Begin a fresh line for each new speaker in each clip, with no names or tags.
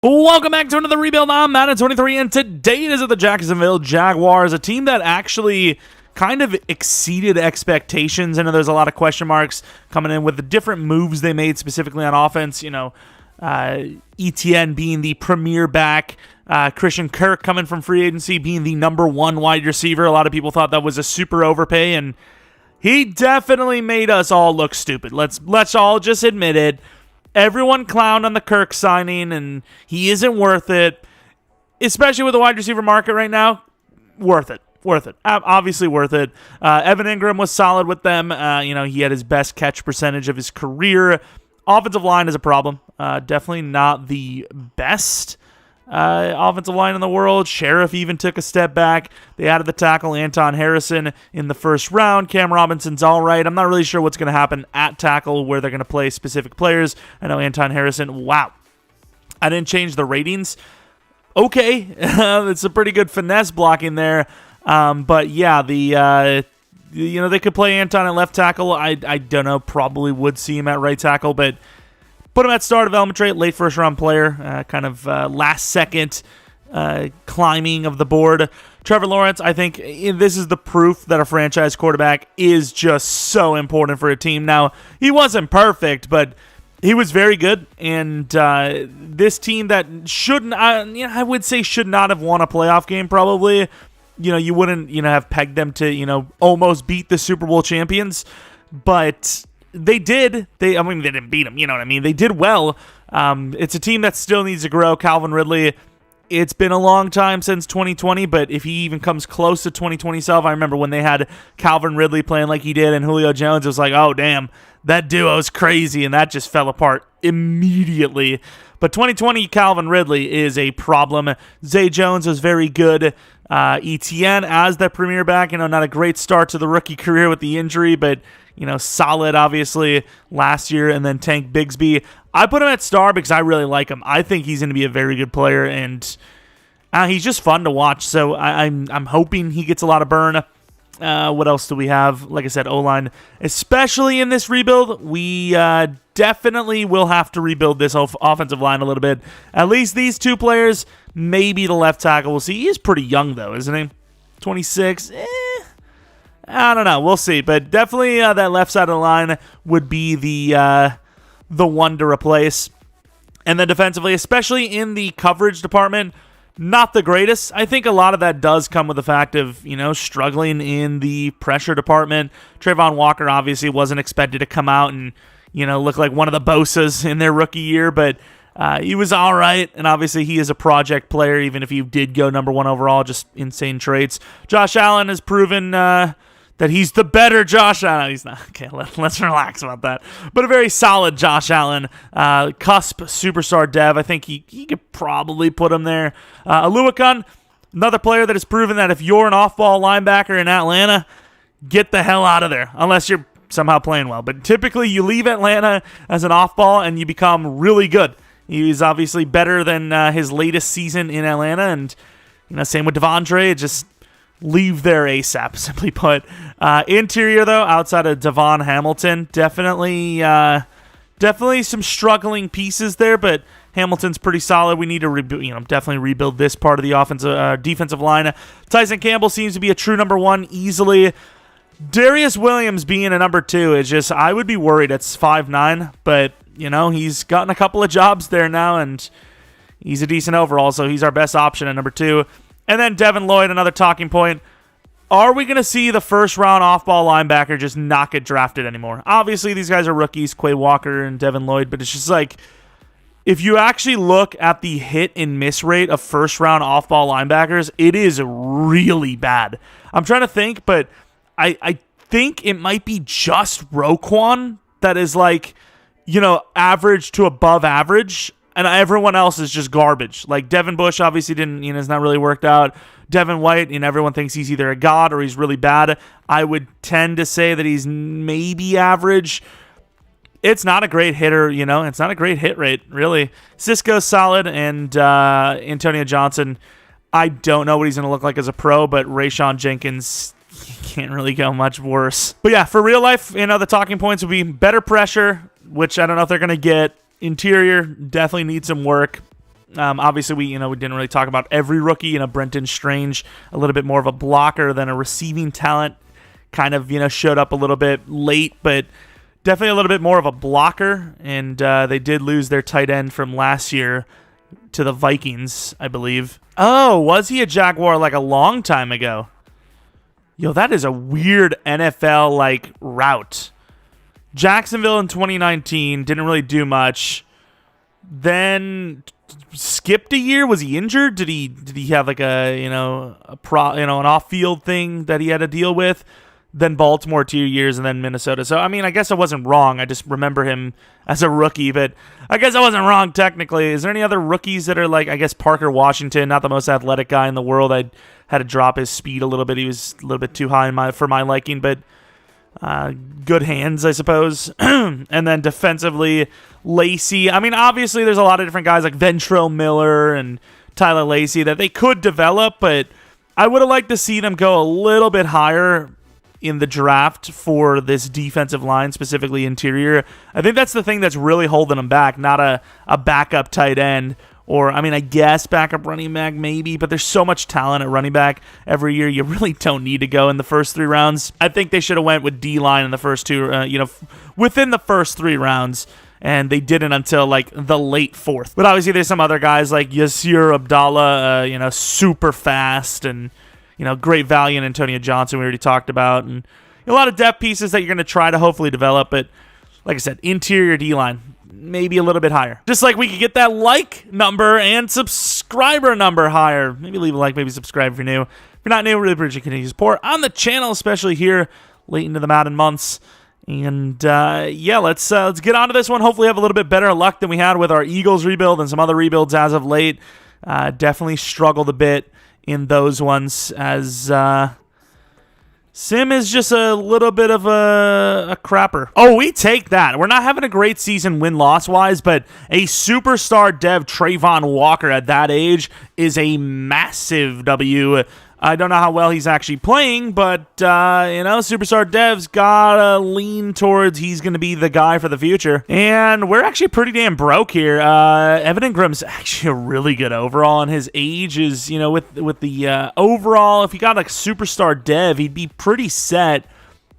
Welcome back to another rebuild. I'm Madden 23, and today it is the Jacksonville Jaguars, a team that actually kind of exceeded expectations. I know there's a lot of question marks coming in with the different moves they made specifically on offense. You know, ETN being the premier back, Christian Kirk coming from free agency being the #1 wide receiver. A lot of people thought that was a super overpay, and he definitely made us all look stupid. Let's all just admit it. Everyone clowned on the Kirk signing, and he isn't worth it, especially with the wide receiver market right now. Worth it. Obviously worth it. Evan Ingram was solid with them. He had his best catch percentage of his career. Offensive line is a problem. Definitely not the best offensive line in the world. Sheriff even took a step back. They added the tackle Anton Harrison in the first round. Cam Robinson's all right. I'm not really sure what's going to happen at tackle, where they're going to play specific players. I know Anton Harrison, wow. I didn't change the ratings. Okay. It's a pretty good finesse blocking there. But yeah, they could play Anton at left tackle. I don't know, probably would see him at right tackle, but put him at star development trait, late first-round player, last-second climbing of the board. Trevor Lawrence, I think this is the proof that a franchise quarterback is just so important for a team. Now, he wasn't perfect, but he was very good, and this team that shouldn't, I would say should not have won a playoff game probably. You wouldn't, have pegged them to, almost beat the Super Bowl champions, but they did. They didn't beat them, you know what I mean? They did well. It's a team that still needs to grow. Calvin Ridley, it's been a long time since 2020, but if he even comes close to 2020 self, I remember when they had Calvin Ridley playing like he did and Julio Jones, it was like, oh, damn, that duo is crazy, and that just fell apart immediately. But 2020 Calvin Ridley is a problem. Zay Jones was very good. ETN as the premier back, not a great start to the rookie career with the injury, but solid, obviously, last year. And then Tank Bigsby, I put him at star because I really like him. I think he's going to be a very good player, and he's just fun to watch. So I'm hoping he gets a lot of burn. What else do we have? Like I said, O-line, especially in this rebuild, we definitely will have to rebuild this offensive line a little bit. At least these two players, maybe the left tackle. We'll see. He is pretty young, though, isn't he? 26. I don't know. We'll see. But definitely that left side of the line would be the one to replace. And then defensively, especially in the coverage department, not the greatest. I think a lot of that does come with the fact of, struggling in the pressure department. Trayvon Walker obviously wasn't expected to come out and, look like one of the Bosas in their rookie year, but he was all right, and obviously he is a project player, even if he did go #1 overall, just insane traits. Josh Allen has proven that he's the better Josh Allen. He's not. Okay, let's relax about that. But a very solid Josh Allen, cusp superstar dev. I think he could probably put him there. Aluakun, another player that has proven that if you're an off-ball linebacker in Atlanta, get the hell out of there, unless you're somehow playing well. But typically you leave Atlanta as an off-ball and you become really good. He's obviously better than his latest season in Atlanta, and same with Devondre. Just leave there ASAP, simply put. Interior, though, outside of Devon Hamilton, definitely some struggling pieces there, but Hamilton's pretty solid. We need to definitely rebuild this part of the defensive line. Tyson Campbell seems to be a true #1 easily. Darius Williams being a #2 is just, I would be worried. It's 5'9", but he's gotten a couple of jobs there now, and he's a decent overall, so he's our best option at #2. And then Devin Lloyd, another talking point. Are we going to see the first-round off-ball linebacker just not get drafted anymore? Obviously, these guys are rookies, Quay Walker and Devin Lloyd, but it's just like, if you actually look at the hit and miss rate of first-round off-ball linebackers, it is really bad. I'm trying to think, but I think it might be just Roquan that is like, average to above average, and everyone else is just garbage. Like Devin Bush obviously didn't, has not really worked out. Devin White, everyone thinks he's either a god or he's really bad. I would tend to say that he's maybe average. It's not a great hitter, it's not a great hit rate, really. Cisco's solid, and Antonio Johnson, I don't know what he's going to look like as a pro, but Rayshon Jenkins, can't really go much worse. But yeah, for real life, the talking points would be better pressure, which I don't know if they're going to get. Interior definitely needs some work. Obviously, we didn't really talk about every rookie. Brenton Strange, a little bit more of a blocker than a receiving talent. Kind of, showed up a little bit late, but definitely a little bit more of a blocker. And they did lose their tight end from last year to the Vikings, I believe. Oh, was he a Jaguar like a long time ago? Yo, that is a weird NFL like route. Jacksonville in 2019 didn't really do much. Then skipped a year. Was he injured? Did he have like an off-field thing that he had to deal with? Then Baltimore 2 years, and then Minnesota. So, I guess I wasn't wrong. I just remember him as a rookie, but I guess I wasn't wrong technically. Is there any other rookies that are like, I guess Parker Washington, not the most athletic guy in the world. I had to drop his speed a little bit. He was a little bit too high for my liking, but good hands, I suppose. And then defensively, Lacey. Obviously there's a lot of different guys like Ventrell Miller and Tyler Lacey that they could develop, but I would have liked to see them go a little bit higher in the draft for this defensive line, specifically interior. I think that's the thing that's really holding them back, not a backup tight end, or, I guess backup running back maybe, but there's so much talent at running back every year, you really don't need to go in the first 3 rounds. I think they should have went with D-line in the first 2, within the first 3 rounds, and they didn't until, like, the late 4th. But obviously there's some other guys like Yasir Abdallah, super fast, and great value in Antonio Johnson we already talked about, and a lot of depth pieces that you're going to try to hopefully develop, but like I said, interior D-line, maybe a little bit higher. Just like we could get that like number and subscriber number higher. Maybe leave a like, maybe subscribe if you're new. If you're not new, really appreciate your continued support on the channel, especially here late into the Madden months. And let's get on to this one. Hopefully have a little bit better luck than we had with our Eagles rebuild and some other rebuilds as of late. Definitely struggled a bit in those ones, as Sim is just a little bit of a crapper. Oh, we take that. We're not having a great season win-loss wise, but a superstar dev Trayvon Walker at that age is a massive W. I don't know how well he's actually playing, but, Superstar Dev's gotta lean towards he's going to be the guy for the future. And we're actually pretty damn broke here. Evan Ingram's actually a really good overall, and his age is, with the overall, if he got a Superstar Dev, he'd be pretty set.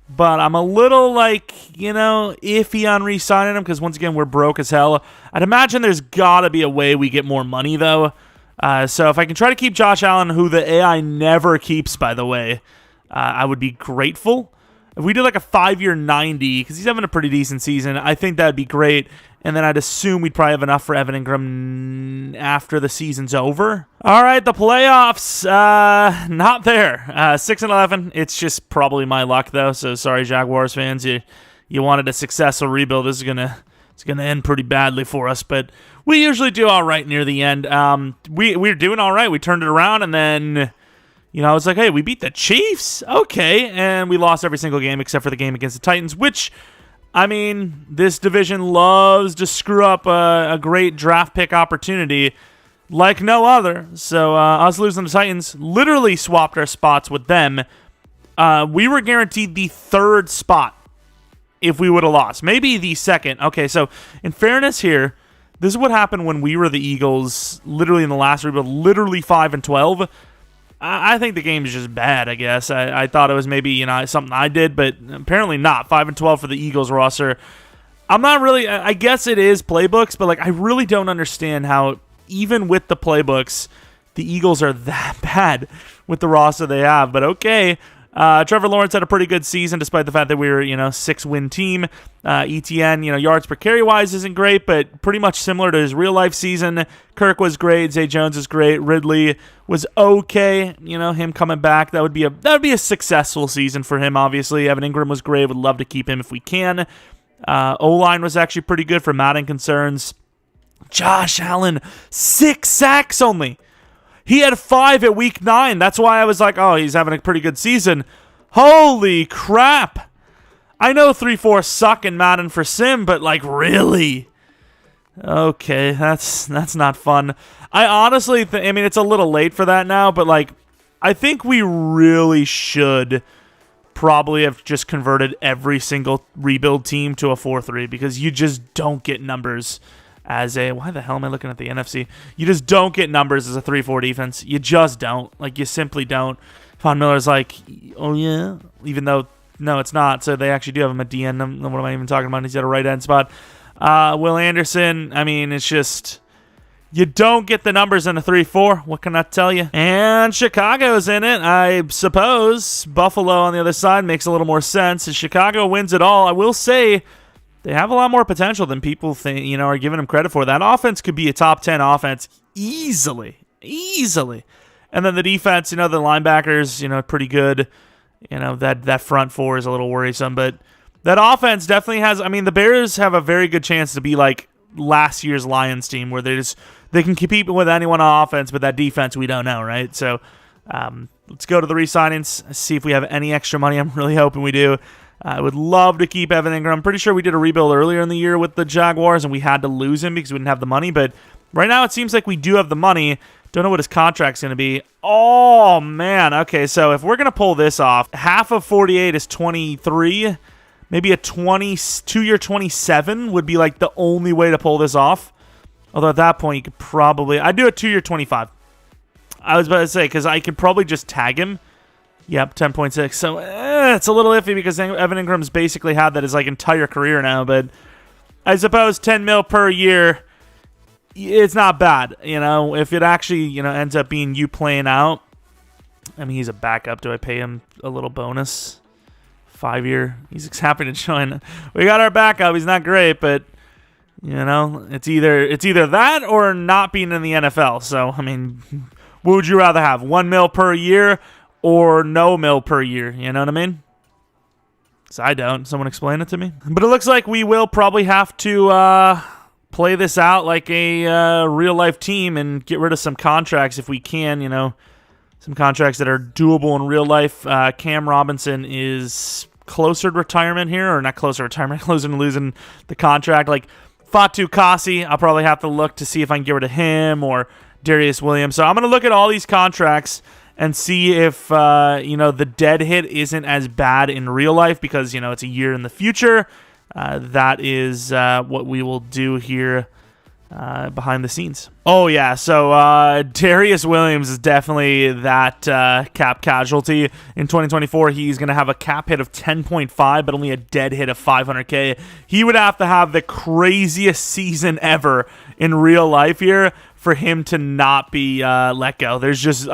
But I'm a little, iffy on re-signing him, because once again, we're broke as hell. I'd imagine there's gotta be a way we get more money, though. So if I can try to keep Josh Allen, who the AI never keeps, by the way, I would be grateful. If we did like a 5-year 90, because he's having a pretty decent season, I think that would be great. And then I'd assume we'd probably have enough for Evan Ingram after the season's over. All right, the playoffs, not there. 6-11. It's just probably my luck, though. So sorry, Jaguars fans. You wanted a successful rebuild. This is it's gonna end pretty badly for us, but we usually do all right near the end. We're doing all right. We turned it around, and then, it's like, hey, we beat the Chiefs. Okay, and we lost every single game except for the game against the Titans, which, this division loves to screw up a great draft pick opportunity like no other. So us losing the Titans literally swapped our spots with them. We were guaranteed the 3rd spot if we would have lost. Maybe the 2nd. Okay, so in fairness here, this is what happened when we were the Eagles, literally in the last rebuild, literally 5-12. I think the game is just bad, I guess. I thought it was maybe, something I did, but apparently not. 5-12 for the Eagles roster. I'm not really, I guess it is playbooks, but I really don't understand how, even with the playbooks, the Eagles are that bad with the roster they have. But okay. Trevor Lawrence had a pretty good season, despite the fact that we were, 6-win team. ETN, yards per carry wise isn't great, but pretty much similar to his real life season. Kirk was great. Zay Jones is great. Ridley was okay. Him coming back, that would be a successful season for him. Obviously, Evan Ingram was great. Would love to keep him if we can. O-line was actually pretty good for Madden concerns. Josh Allen, 6 sacks only. He had 5 at week 9. That's why I was like, oh, he's having a pretty good season. Holy crap. I know 3-4 suck in Madden for Sim, but really? Okay, that's not fun. I honestly it's a little late for that now, but I think we really should probably have just converted every single rebuild team to a 4-3, because you just don't get numbers as a, why the hell am I looking at the NFC? You just don't get numbers as a 3-4 defense. You just don't. Like, you simply don't. Von Miller's like, oh yeah, even though, no, it's not. So they actually do have him at DN. What am I even talking about? He's at a right end spot. Will Anderson, I mean, it's just, you don't get the numbers in a 3-4. What can I tell you? And Chicago's in it. I suppose Buffalo on the other side makes a little more sense. If Chicago wins it all, I will say they have a lot more potential than people think, are giving them credit for. That offense could be a top 10 offense easily. And then the defense, the linebackers, pretty good. That front four is a little worrisome, but that offense definitely has, the Bears have a very good chance to be like last year's Lions team where they can compete with anyone on offense, but that defense we don't know, right? So let's go to the re-signings, see if we have any extra money. I'm really hoping we do. I would love to keep Evan Ingram. I'm pretty sure we did a rebuild earlier in the year with the Jaguars, and we had to lose him because we didn't have the money, but right now it seems like we do have the money. Don't know what his contract's going to be. Oh, man. Okay, so if we're going to pull this off, half of 48 is 23. Maybe a 2-year 27 would be like the only way to pull this off. Although at that point, you could probably... I'd do a 2-year 25. I was about to say, because I could probably just tag him. Yep, 10.6. So it's a little iffy because Evan Ingram's basically had that his entire career now. But I suppose 10 mil per year... It's not bad, if it actually, ends up being you playing out. He's a backup. Do I pay him a little bonus? 5-year. He's happy to join. We got our backup. He's not great, but, it's either that or not being in the NFL. So, what would you rather have? 1 mil per year or no mil per year? You know what I mean? So I don't. Someone explain it to me. But it looks like we will probably have to, play this out like a real-life team and get rid of some contracts if we can, some contracts that are doable in real life. Cam Robinson is closer to retirement here, or not closer to retirement, closer to losing the contract. Like Fatu Kasi, I'll probably have to look to see if I can get rid of him, or Darius Williams. So I'm going to look at all these contracts and see if, the dead hit isn't as bad in real life because, it's a year in the future. That is what we will do here behind the scenes. Oh, yeah. So Darius Williams is definitely that cap casualty. In 2024, he's going to have a cap hit of 10.5, but only a dead hit of 500K. He would have to have the craziest season ever in real life here for him to not be let go. There's just, he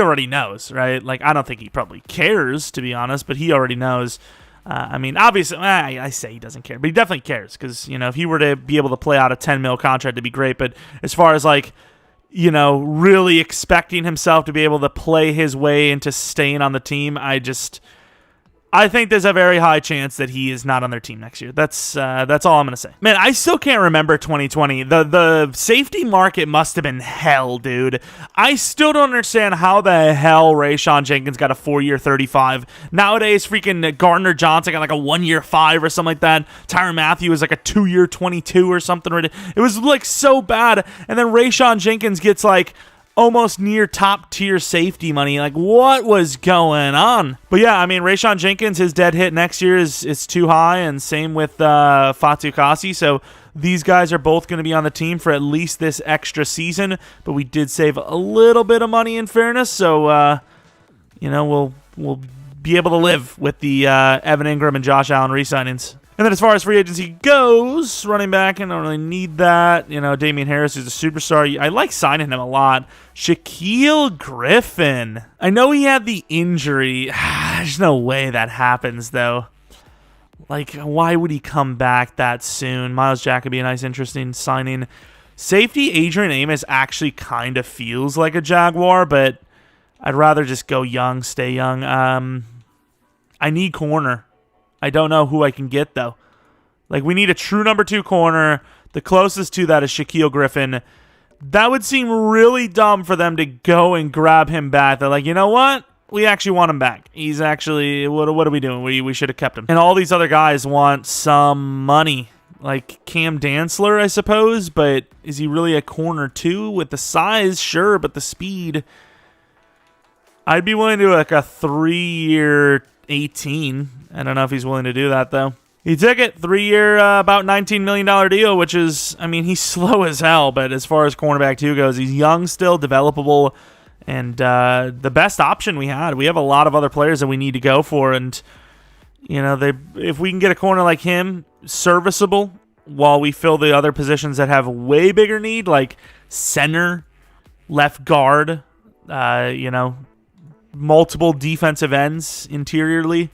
already knows, right? Like, I don't think he probably cares, to be honest, but he already knows. Obviously, I say he doesn't care, but he definitely cares because, if he were to be able to play out a 10 mil contract, it'd be great. But as far as really expecting himself to be able to play his way into staying on the team, I think there's a very high chance that he is not on their team next year. That's all I'm going to say. Man, I still can't remember 2020. The safety market must have been hell, dude. I still don't understand how the hell Rayshawn Jenkins got a 4-year 35. Nowadays, freaking Gardner Johnson got like a 1-year 5 or something like that. Tyrann Mathieu was like a 2-year 22 or something. It was like so bad. And then Rayshawn Jenkins gets like almost near top tier safety money. Like, what was going on? But yeah, Rayshawn Jenkins, his dead hit next year is too high, and same with Fatu Kasi. So these guys are both going to be on the team for at least this extra season. But we did save a little bit of money in fairness, so we'll be able to live with the Evan Ingram and Josh Allen re-signings. And then as far as free agency goes, running back, I don't really need that. Damian Harris is a superstar. I like signing him a lot. Shaquille Griffin. I know he had the injury. There's no way that happens, though. Like, why would he come back that soon? Myles Jack would be a nice, interesting signing. Safety Adrian Amos actually kind of feels like a Jaguar, but I'd rather just go young, stay young. I need corner. I don't know who I can get, though. Like, we need a true number 2 corner. The closest to that is Shaquille Griffin. That would seem really dumb for them to go and grab him back. They're like, you know what? We actually want him back. He's actually, what are we doing? We should have kept him. And all these other guys want some money. Like Cam Dantzler, I suppose. But is he really a corner 2? With the size, sure, but the speed. I'd be willing to do like a 3-year 18. I don't know if he's willing to do that, though. He took it, 3-year, about $19 million deal, which is, I mean, he's slow as hell, but as far as cornerback 2 goes, he's young still, developable, and the best option we had. We have a lot of other players that we need to go for, and, you know, if we can get a corner like him, serviceable, while we fill the other positions that have way bigger need, like center, left guard, you know, multiple defensive ends interiorly,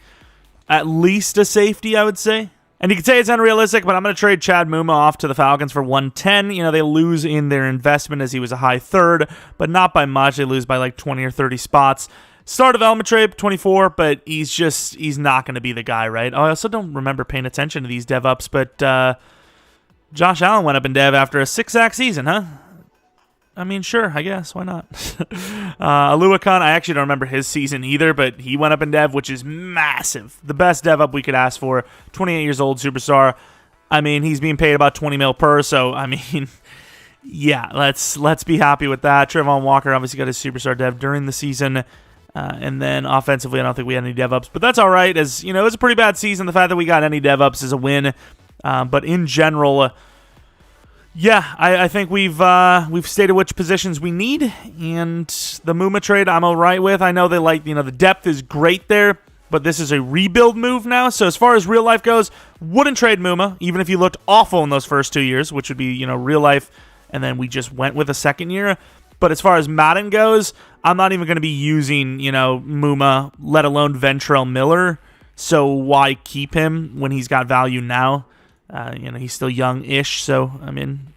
at least a safety, I would say. And you could say it's unrealistic, but I'm going to trade Chad Muma off to the Falcons for 110. You know, they lose in their investment as he was a high third, but not by much. They lose by like 20 or 30 spots. Start development trade, 24, but he's not going to be the guy, right? Oh, I also don't remember paying attention to these dev ups, but Josh Allen went up in dev after a 6-sack season, huh? I mean, sure, I guess. Why not? Aluakon, I actually don't remember his season either, but he went up in dev, which is massive. The best dev up we could ask for. 28 years old, superstar. I mean, he's being paid about 20 mil per, so, I mean, yeah, let's be happy with that. Trayvon Walker obviously got his superstar dev during the season. And then offensively, I don't think we had any dev ups, but that's all right. As you know, it was a pretty bad season. The fact that we got any dev ups is a win. But in general, yeah, I think we've stated which positions we need, and the Muma trade I'm all right with. I know they like, you know, the depth is great there, but this is a rebuild move now. So as far as real life goes, wouldn't trade Muma, even if he looked awful in those first 2 years, which would be, you know, real life, and then we just went with a second year. But as far as Madden goes, I'm not even going to be using, you know, Muma, let alone Ventrell Miller. So why keep him when he's got value now? You know, he's still young-ish, so, I mean,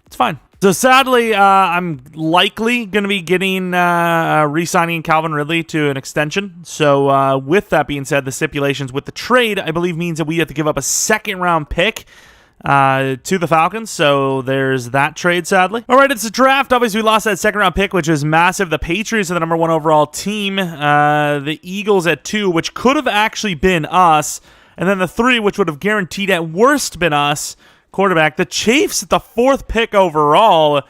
it's fine. So sadly, I'm likely going to be getting re-signing Calvin Ridley to an extension. So with that being said, the stipulations with the trade, I believe, means that we have to give up a second-round pick to the Falcons, so there's that trade, sadly. All right, it's a draft. Obviously, we lost that second-round pick, which is massive. The Patriots are the number 1 overall team. The Eagles at 2, which could have actually been us. And then the 3, which would have guaranteed at worst been us, quarterback. The Chiefs at the 4th pick overall.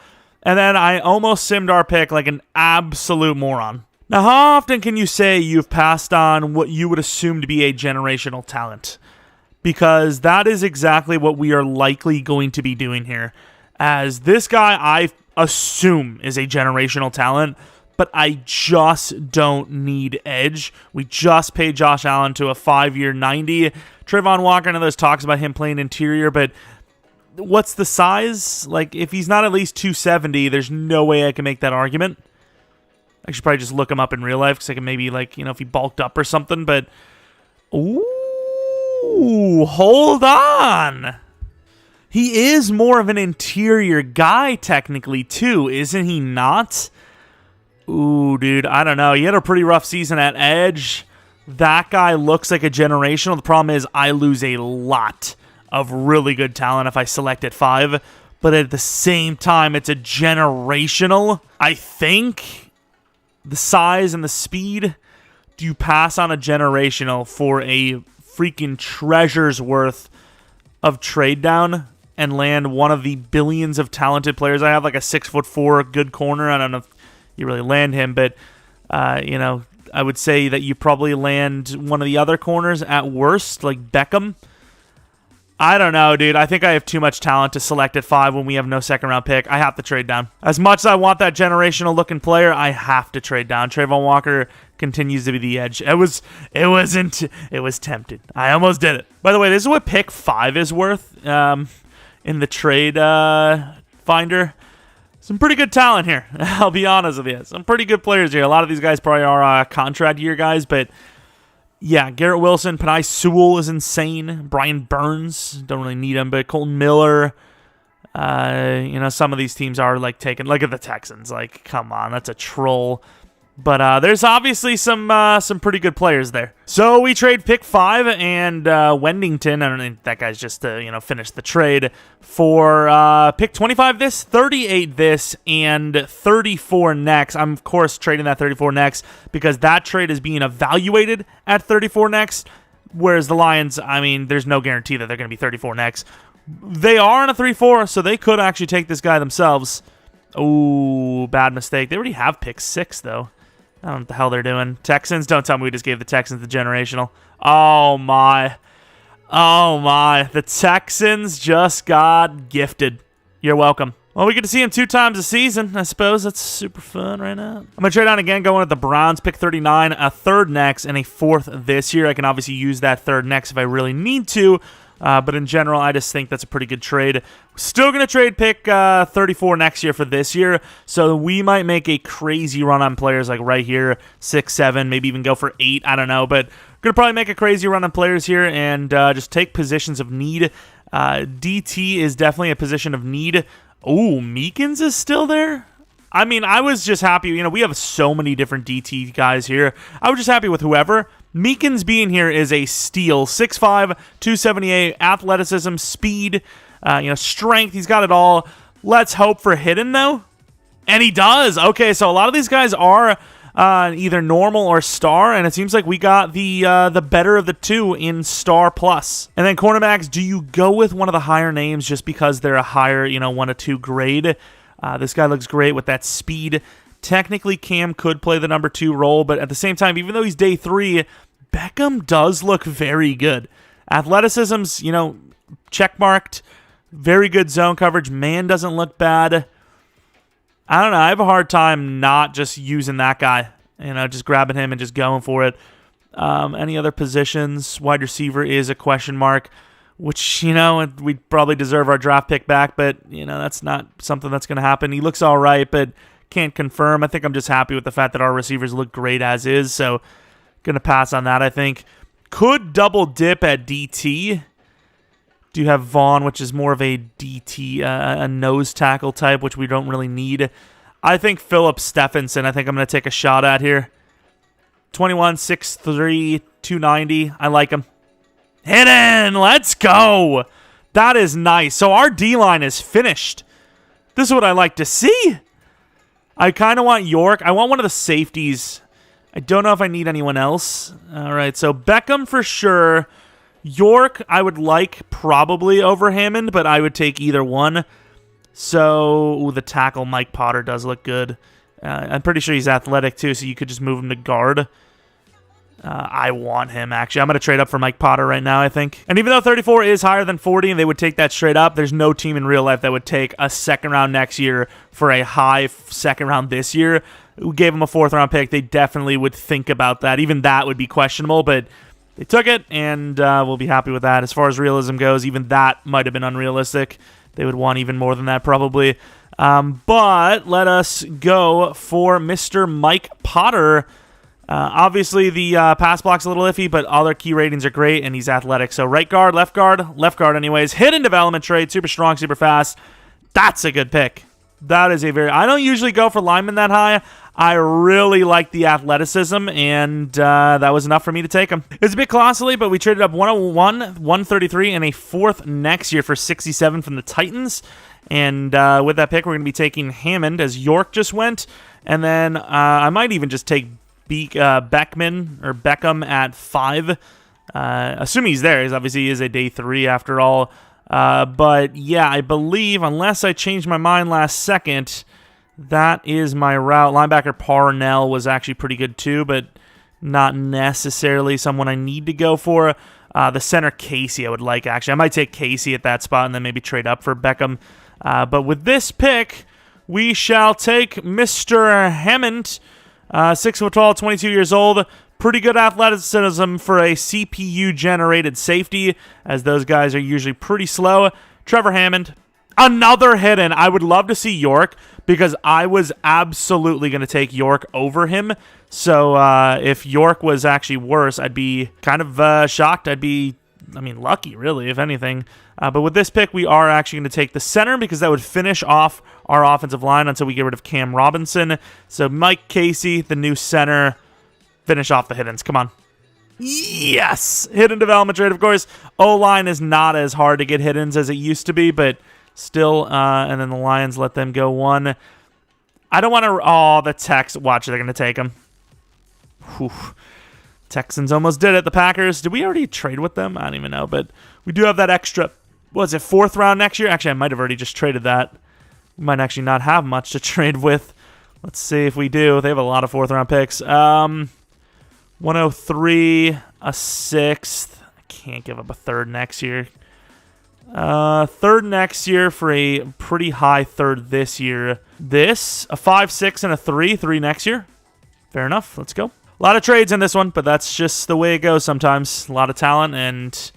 And then I almost simmed our pick like an absolute moron. Now, how often can you say you've passed on what you would assume to be a generational talent? Because that is exactly what we are likely going to be doing here. As this guy, I assume, is a generational talent, but I just don't need edge. We just paid Josh Allen to a 5-year 90. Trayvon Walker, I know there's talks about him playing interior, but what's the size? Like, if he's not at least 270, there's no way I can make that argument. I should probably just look him up in real life, because I can maybe, like, you know, if he bulked up or something, but... Ooh, hold on. He is more of an interior guy, technically, too, isn't he not? Ooh, dude, I don't know. He had a pretty rough season at edge. That guy looks like a generational. The problem is I lose a lot of really good talent if I select at 5. But at the same time, it's a generational. I think the size and the speed. Do you pass on a generational for a freaking treasure's worth of trade down and land one of the billions of talented players I have, like a 6'4" good corner? I don't know if you really land him, but you know, I would say that you probably land one of the other corners at worst, like Beckham. I don't know, dude. I think I have too much talent to select at 5 when we have no second-round pick. I have to trade down. As much as I want that generational-looking player, I have to trade down. Trayvon Walker continues to be the edge. It was tempted. I almost did it. By the way, this is what pick 5 is worth in the trade finder. Some pretty good talent here. I'll be honest with you. Some pretty good players here. A lot of these guys probably are contract year guys, but yeah, Garrett Wilson, Penei Sewell is insane. Brian Burns, don't really need him, but Colton Miller. You know, some of these teams are like taking. Look at the Texans. Like, come on, that's a troll. But there's obviously some pretty good players there. So we trade pick 5 and Wendington. I don't think that guy's just to finish the trade for pick 25 this, 38 this, and 34 next. I'm of course trading that 34 next because that trade is being evaluated at 34 next. Whereas the Lions, I mean, there's no guarantee that they're going to be 34 next. They are on a 3-4, so they could actually take this guy themselves. Ooh, bad mistake. They already have pick 6 though. I don't know what the hell they're doing. Texans, don't tell me we just gave the Texans the generational. Oh, my. Oh, my. The Texans just got gifted. You're welcome. Well, we get to see him 2 times a season. I suppose that's super fun right now. I'm going to trade down again, going with the Browns, pick 39, a 3rd next, and a 4th this year. I can obviously use that 3rd next if I really need to, but in general, I just think that's a pretty good trade. Still going to trade pick 34 next year for this year, so we might make a crazy run on players like right here, 6, 7, maybe even go for 8, I don't know, but going to probably make a crazy run on players here and just take positions of need. DT is definitely a position of need. Oh, Meekins is still there? I mean, I was just happy. You know, we have so many different DT guys here. I was just happy with whoever. Meekins being here is a steal. 6'5", 278, athleticism, speed, strength. He's got it all. Let's hope for hidden, though. And he does. Okay, so a lot of these guys are either normal or star, and it seems like we got the better of the 2 in star plus. And then cornerbacks, do you go with one of the higher names just because they're a higher, 1 to 2 grade? This guy looks great with that speed. Technically, Cam could play the number 2 role, but at the same time, even though he's day 3, Beckham does look very good. Athleticism's, check-marked. Very good zone coverage. Man doesn't look bad. I don't know. I have a hard time not just using that guy, just grabbing him and just going for it. Any other positions? Wide receiver is a question mark, which, we probably deserve our draft pick back, but, that's not something that's going to happen. He looks all right, but can't confirm. I think I'm just happy with the fact that our receivers look great as is, so going to pass on that, I think. Could double dip at DT. Do you have Vaughn, which is more of a DT, a nose tackle type, which we don't really need. I think Philip Stephenson, I think I'm going to take a shot at here. 21, 6'3", 290. I like him. Hidden! Let's go! That is nice. So our D-line is finished. This is what I like to see. I kind of want York. I want one of the safeties. I don't know if I need anyone else. All right, so Beckham for sure. York, I would like probably over Hammond, but I would take either one. So, the tackle, Mike Potter, does look good. I'm pretty sure he's athletic, too, so you could just move him to guard. I want him, actually. I'm going to trade up for Mike Potter right now, I think. And even though 34 is higher than 40 and they would take that straight up, there's no team in real life that would take a 2nd round next year for a high 2nd round this year. We gave them a 4th round pick. They definitely would think about that. Even that would be questionable, but they took it, and we'll be happy with that. As far as realism goes, even that might have been unrealistic. They would want even more than that, probably. But let us go for Mr. Mike Potter. Obviously, the pass block's a little iffy, but other key ratings are great, and he's athletic. So right guard, left guard anyways. Hidden development trade, super strong, super fast. That's a good pick. That is a very... I don't usually go for linemen that high. I really like the athleticism, and that was enough for me to take him. It's a bit costly, but we traded up 101, 133, and a 4th next year for 67 from the Titans. And with that pick, we're going to be taking Hammond, as York just went. And then I might even just take Beckham at 5. Assuming he's there. He's obviously is a day 3 after all. But yeah, I believe, unless I changed my mind last second, that is my route. Linebacker Parnell was actually pretty good too, but not necessarily someone I need to go for. The center Casey I would like, actually. I might take Casey at that spot and then maybe trade up for Beckham. But with this pick, we shall take Mr. Hammond, 6 foot tall, 22 years old. Pretty good athleticism for a CPU-generated safety, as those guys are usually pretty slow. Trevor Hammond, another hidden. I would love to see York, because I was absolutely going to take York over him. So if York was actually worse, I'd be kind of shocked. I'd be, lucky, really, if anything. But with this pick, we are actually going to take the center, because that would finish off our offensive line until we get rid of Cam Robinson. So Mike Casey, the new center. Finish off the hiddens. Come on. Yes! Hidden development trade, of course. O-line is not as hard to get hiddens as it used to be, but still. And then the Lions let them go 1. I don't want to... Oh, the Tex. Watch, they're going to take him. Whew. Texans almost did it. The Packers. Did we already trade with them? I don't even know, but we do have that extra... What is it, 4th round next year? Actually, I might have already just traded that. We might actually not have much to trade with. Let's see if we do. They have a lot of 4th round picks. 103, a 6th. I can't give up a third next year. Third next year for a pretty high third this year. This, a 5, 6, and a 3. 3 next year. Fair enough. Let's go. A lot of trades in this one, but that's just the way it goes sometimes. A lot of talent, and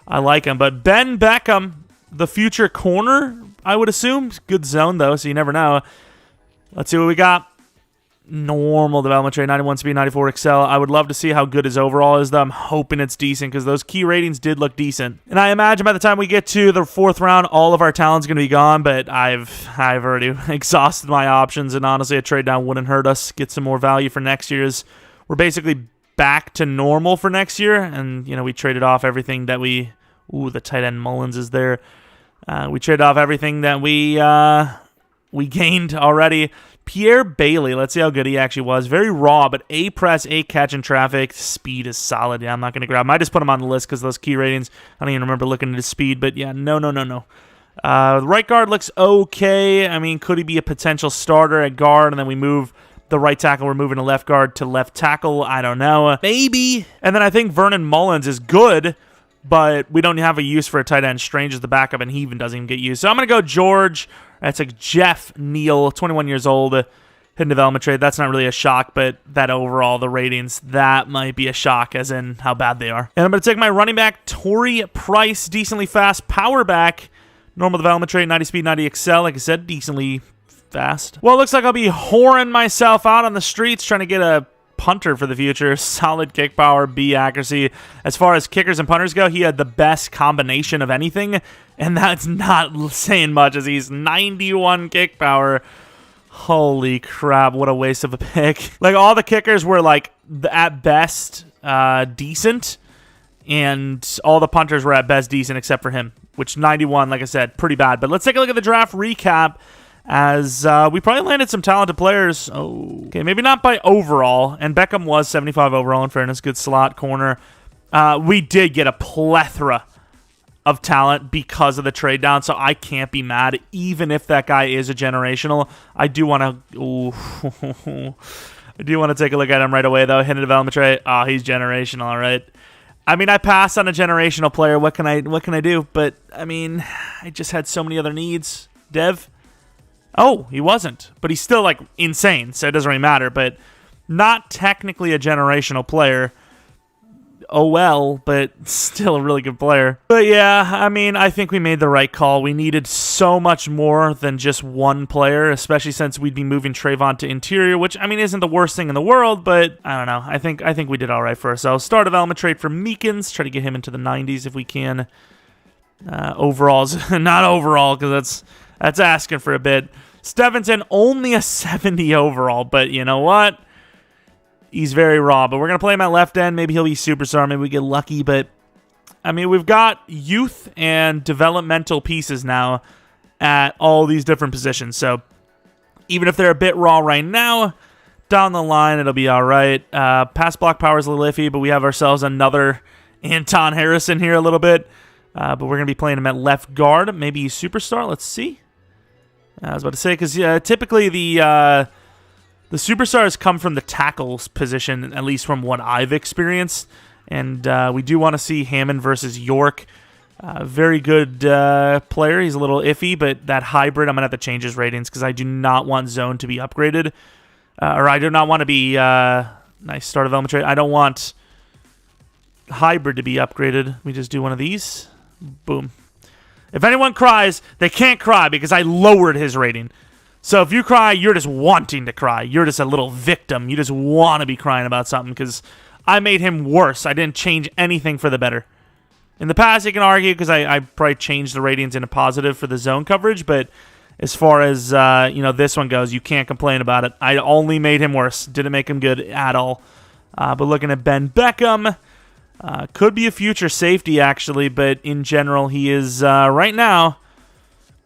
I like him. But Ben Beckham, the future corner, I would assume. Good zone, though, so you never know. Let's see what we got. Normal development trade, 91 speed, 94 excel. I would love to see how good his overall is, though. I'm hoping it's decent because those key ratings did look decent. And I imagine by the time we get to the 4th round, all of our talent's going to be gone, but I've already exhausted my options, and honestly, a trade down wouldn't hurt us. Get some more value for next year's. We're basically back to normal for next year, and, we traded off everything that we... Ooh, the tight end Mullins is there. We traded off everything that we gained already. Pierre Bailey, let's see how good he actually was. Very raw, but A press, A catch in traffic. Speed is solid. Yeah, I'm not going to grab him. I just put him on the list because those key ratings. I don't even remember looking at his speed, but yeah, no. Right guard looks okay. I mean, could he be a potential starter at guard, and then we move the right tackle, we're moving to left guard to left tackle? I don't know. Maybe. And then I think Vernon Mullins is good, but we don't have a use for a tight end. Strange is the backup, and he even doesn't even get used. So I'm going to go George. That's like Jeff Neal, 21 years old, hidden development trade. That's not really a shock, but that overall, the ratings, that might be a shock, as in how bad they are. And I'm going to take my running back, Torrey Price, decently fast power back. Normal development trade, 90 speed, 90 excel. Like I said, decently fast. Well, it looks like I'll be whoring myself out on the streets trying to get a punter for the future. Solid kick power, B accuracy. As far as kickers and punters go, he had the best combination of anything, and that's not saying much, as he's 91 kick power. Holy crap, what a waste of a pick. Like, all the kickers were, like, at best decent, and all the punters were at best decent except for him, which 91, like I said, pretty bad. But let's take a look at the draft recap, as we probably landed some talented players. Oh, okay, maybe not by overall, and Beckham was 75 overall, in fairness. Good slot corner. We did get a plethora of talent because of the trade down, so I can't be mad, even if that guy is a generational. I do want to... I do want to take a look at him right away, though. Hidden development trade. Oh, he's generational, all right. I mean, I passed on a generational player. What can I do? But, I mean, I just had so many other needs. Dev? Oh, he wasn't. But he's still, like, insane, so it doesn't really matter. But not technically a generational player. Oh, well, but still a really good player. But, yeah, I mean, I think we made the right call. We needed so much more than just one player, especially since we'd be moving Trayvon to interior, which, I mean, isn't the worst thing in the world, but I don't know. I think we did all right for ourselves. Star development trade for Meekins. Try to get him into the 90s if we can. Overalls. Not overall, because that's asking for a bit. Stevenson, only a 70 overall, but you know what? He's very raw, but we're going to play him at left end. Maybe he'll be superstar. Maybe we get lucky, but I mean, we've got youth and developmental pieces now at all these different positions. So even if they're a bit raw right now, down the line, it'll be all right. Pass block power is a little iffy, but we have ourselves another Anton Harrison here a little bit. But we're going to be playing him at left guard. Maybe he's superstar. Let's see. I was about to say, because typically the superstars come from the tackles position, at least from what I've experienced. And we do want to see Hammond versus York. Very good player. He's a little iffy, but that hybrid, I'm going to have to change his ratings because I do not want zone to be upgraded. Or I do not want to be... nice start development trade. I don't want hybrid to be upgraded. We just do one of these. Boom. If anyone cries, they can't cry because I lowered his rating. So if you cry, you're just wanting to cry. You're just a little victim. You just want to be crying about something because I made him worse. I didn't change anything for the better. In the past, you can argue because I probably changed the ratings into positive for the zone coverage, but as far as this one goes, you can't complain about it. I only made him worse. Didn't make him good at all. But looking at Ben Beckham, could be a future safety, actually, but in general, he is, right now,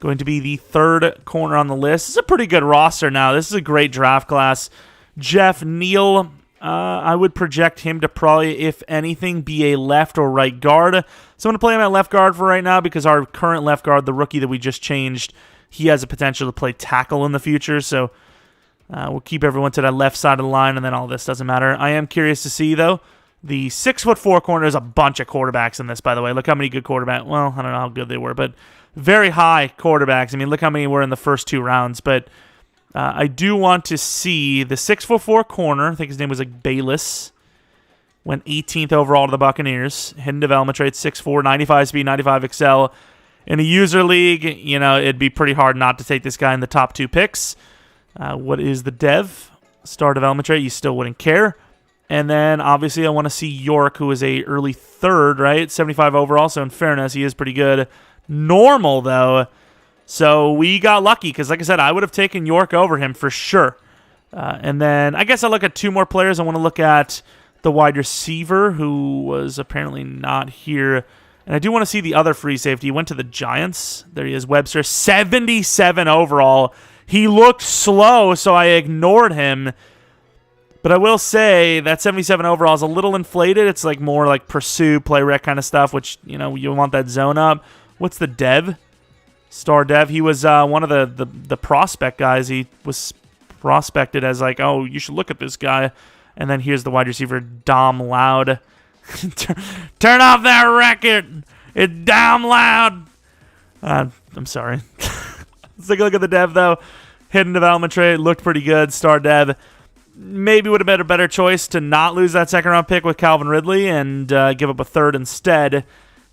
going to be the third corner on the list. This is a pretty good roster now. This is a great draft class. Jeff Neal, I would project him to probably, if anything, be a left or right guard. So I'm going to play him at left guard for right now because our current left guard, the rookie that we just changed, he has a potential to play tackle in the future. So we'll keep everyone to that left side of the line, and then all this doesn't matter. I am curious to see, though, The 6'4" corner is a bunch of quarterbacks in this, by the way. Look how many good quarterbacks. Well, I don't know how good they were, but very high quarterbacks. I mean, look how many were in the first 2 rounds. But I do want to see the 6'4" corner. I think his name was like Bayless. Went 18th overall to the Buccaneers. Hidden development trait, 6'4", 95 speed, 95 excel. In a user league, it'd be pretty hard not to take this guy in the top 2 picks. What is the dev? Star development trait, you still wouldn't care. And then, obviously, I want to see York, who is a early 3rd, right? 75 overall, so in fairness, he is pretty good. Normal, though. So we got lucky, because like I said, I would have taken York over him for sure. And then, I guess I'll look at 2 more players. I want to look at the wide receiver, who was apparently not here. And I do want to see the other free safety. He went to the Giants. There he is, Webster. 77 overall. He looked slow, so I ignored him. But I will say that 77 overall is a little inflated. It's like more like pursue, play rec kind of stuff, which, you want that zone up. What's the dev? Star dev. He was one of the prospect guys. He was prospected as like, oh, you should look at this guy. And then here's the wide receiver, Dom Loud. Turn off that record. It's damn loud. I'm sorry. Let's take a look at the dev, though. Hidden development trait. Looked pretty good. Star dev. Maybe would have been a better choice to not lose that 2nd-round pick with Calvin Ridley and give up a 3rd instead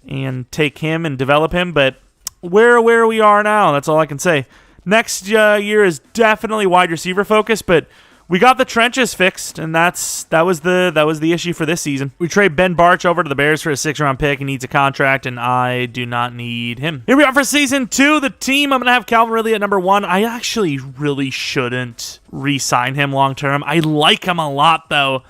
and take him and develop him. But where we are now, that's all I can say. Next year is definitely wide receiver focused, but we got the trenches fixed, and that was the issue for this season. We trade Ben Barch over to the Bears for a 6th-round pick. He needs a contract, and I do not need him. Here we are for Season 2. The team, I'm going to have Calvin Ridley at number 1. I actually really shouldn't re-sign him long-term. I like him a lot, though.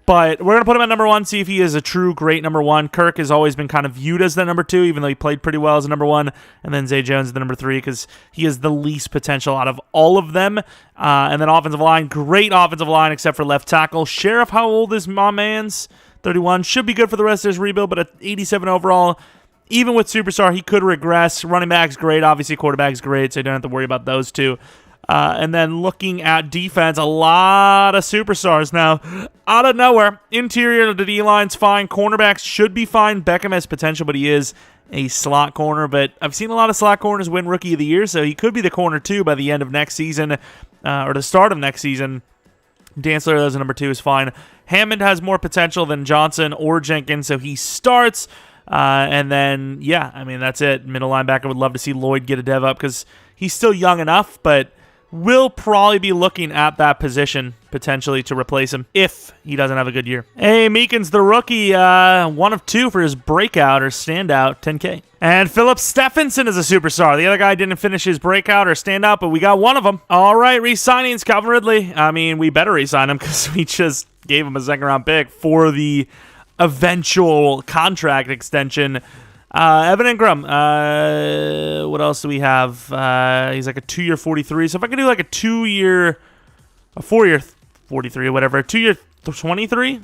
But we're going to put him at number 1, see if he is a true great number 1. Kirk has always been kind of viewed as the number 2, even though he played pretty well as a number 1. And then Zay Jones is the number 3 because he has the least potential out of all of them. And then offensive line, great offensive line except for left tackle. Sheriff, how old is my man's? 31. Should be good for the rest of his rebuild, but at 87 overall, even with Superstar, he could regress. Running back's great. Obviously, quarterback's great, so you don't have to worry about those 2. And then looking at defense, a lot of superstars now. Out of nowhere, interior of the D-line's fine. Cornerbacks should be fine. Beckham has potential, but he is a slot corner. But I've seen a lot of slot corners win Rookie of the Year, so he could be the corner 2 by the end of next season, or the start of next season. Dantzler, as a number 2, is fine. Hammond has more potential than Johnson or Jenkins, so he starts. And then, yeah, I mean, that's it. Middle linebacker, would love to see Lloyd get a dev up because he's still young enough, but we'll probably be looking at that position potentially to replace him if he doesn't have a good year. Hey, Meekins, the rookie, 1 of 2 for his breakout or standout, 10K. And Philip Stephenson is a superstar. The other guy didn't finish his breakout or standout, but we got one of them. All right, re-signings, Calvin Ridley. I mean, we better re-sign him because we just gave him a 2nd-round pick for the eventual contract extension. Evan Ingram, what else do we have? He's like a 2-year 43. So if I could do like a 4-year 43 or whatever, a 2-year 23,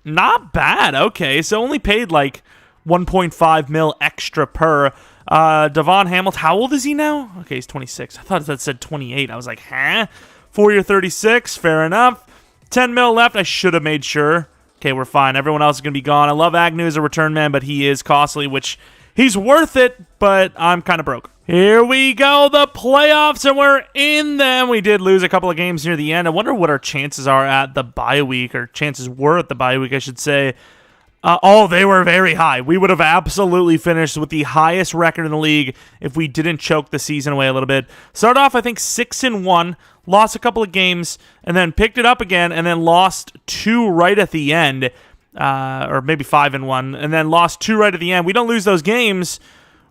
not bad. Okay, so only paid like 1.5 mil extra per. Devon Hamilton, how old is he now? Okay, he's 26. I thought that said 28. I was like, huh? 4-year 36, fair enough. 10 mil left. I should have made sure. Okay, we're fine. Everyone else is going to be gone. I love Agnew as a return man, but he is costly, which he's worth it, but I'm kind of broke. Here we go, the playoffs, and we're in them. We did lose a couple of games near the end. I wonder what our chances are at the bye week, or chances were at the bye week, I should say. They were very high. We would have absolutely finished with the highest record in the league if we didn't choke the season away a little bit. Started off, I think, 6-1, lost a couple of games, and then picked it up again, and then lost 2 right at the end, or maybe 5-1, and then lost 2 right at the end. We don't lose those games.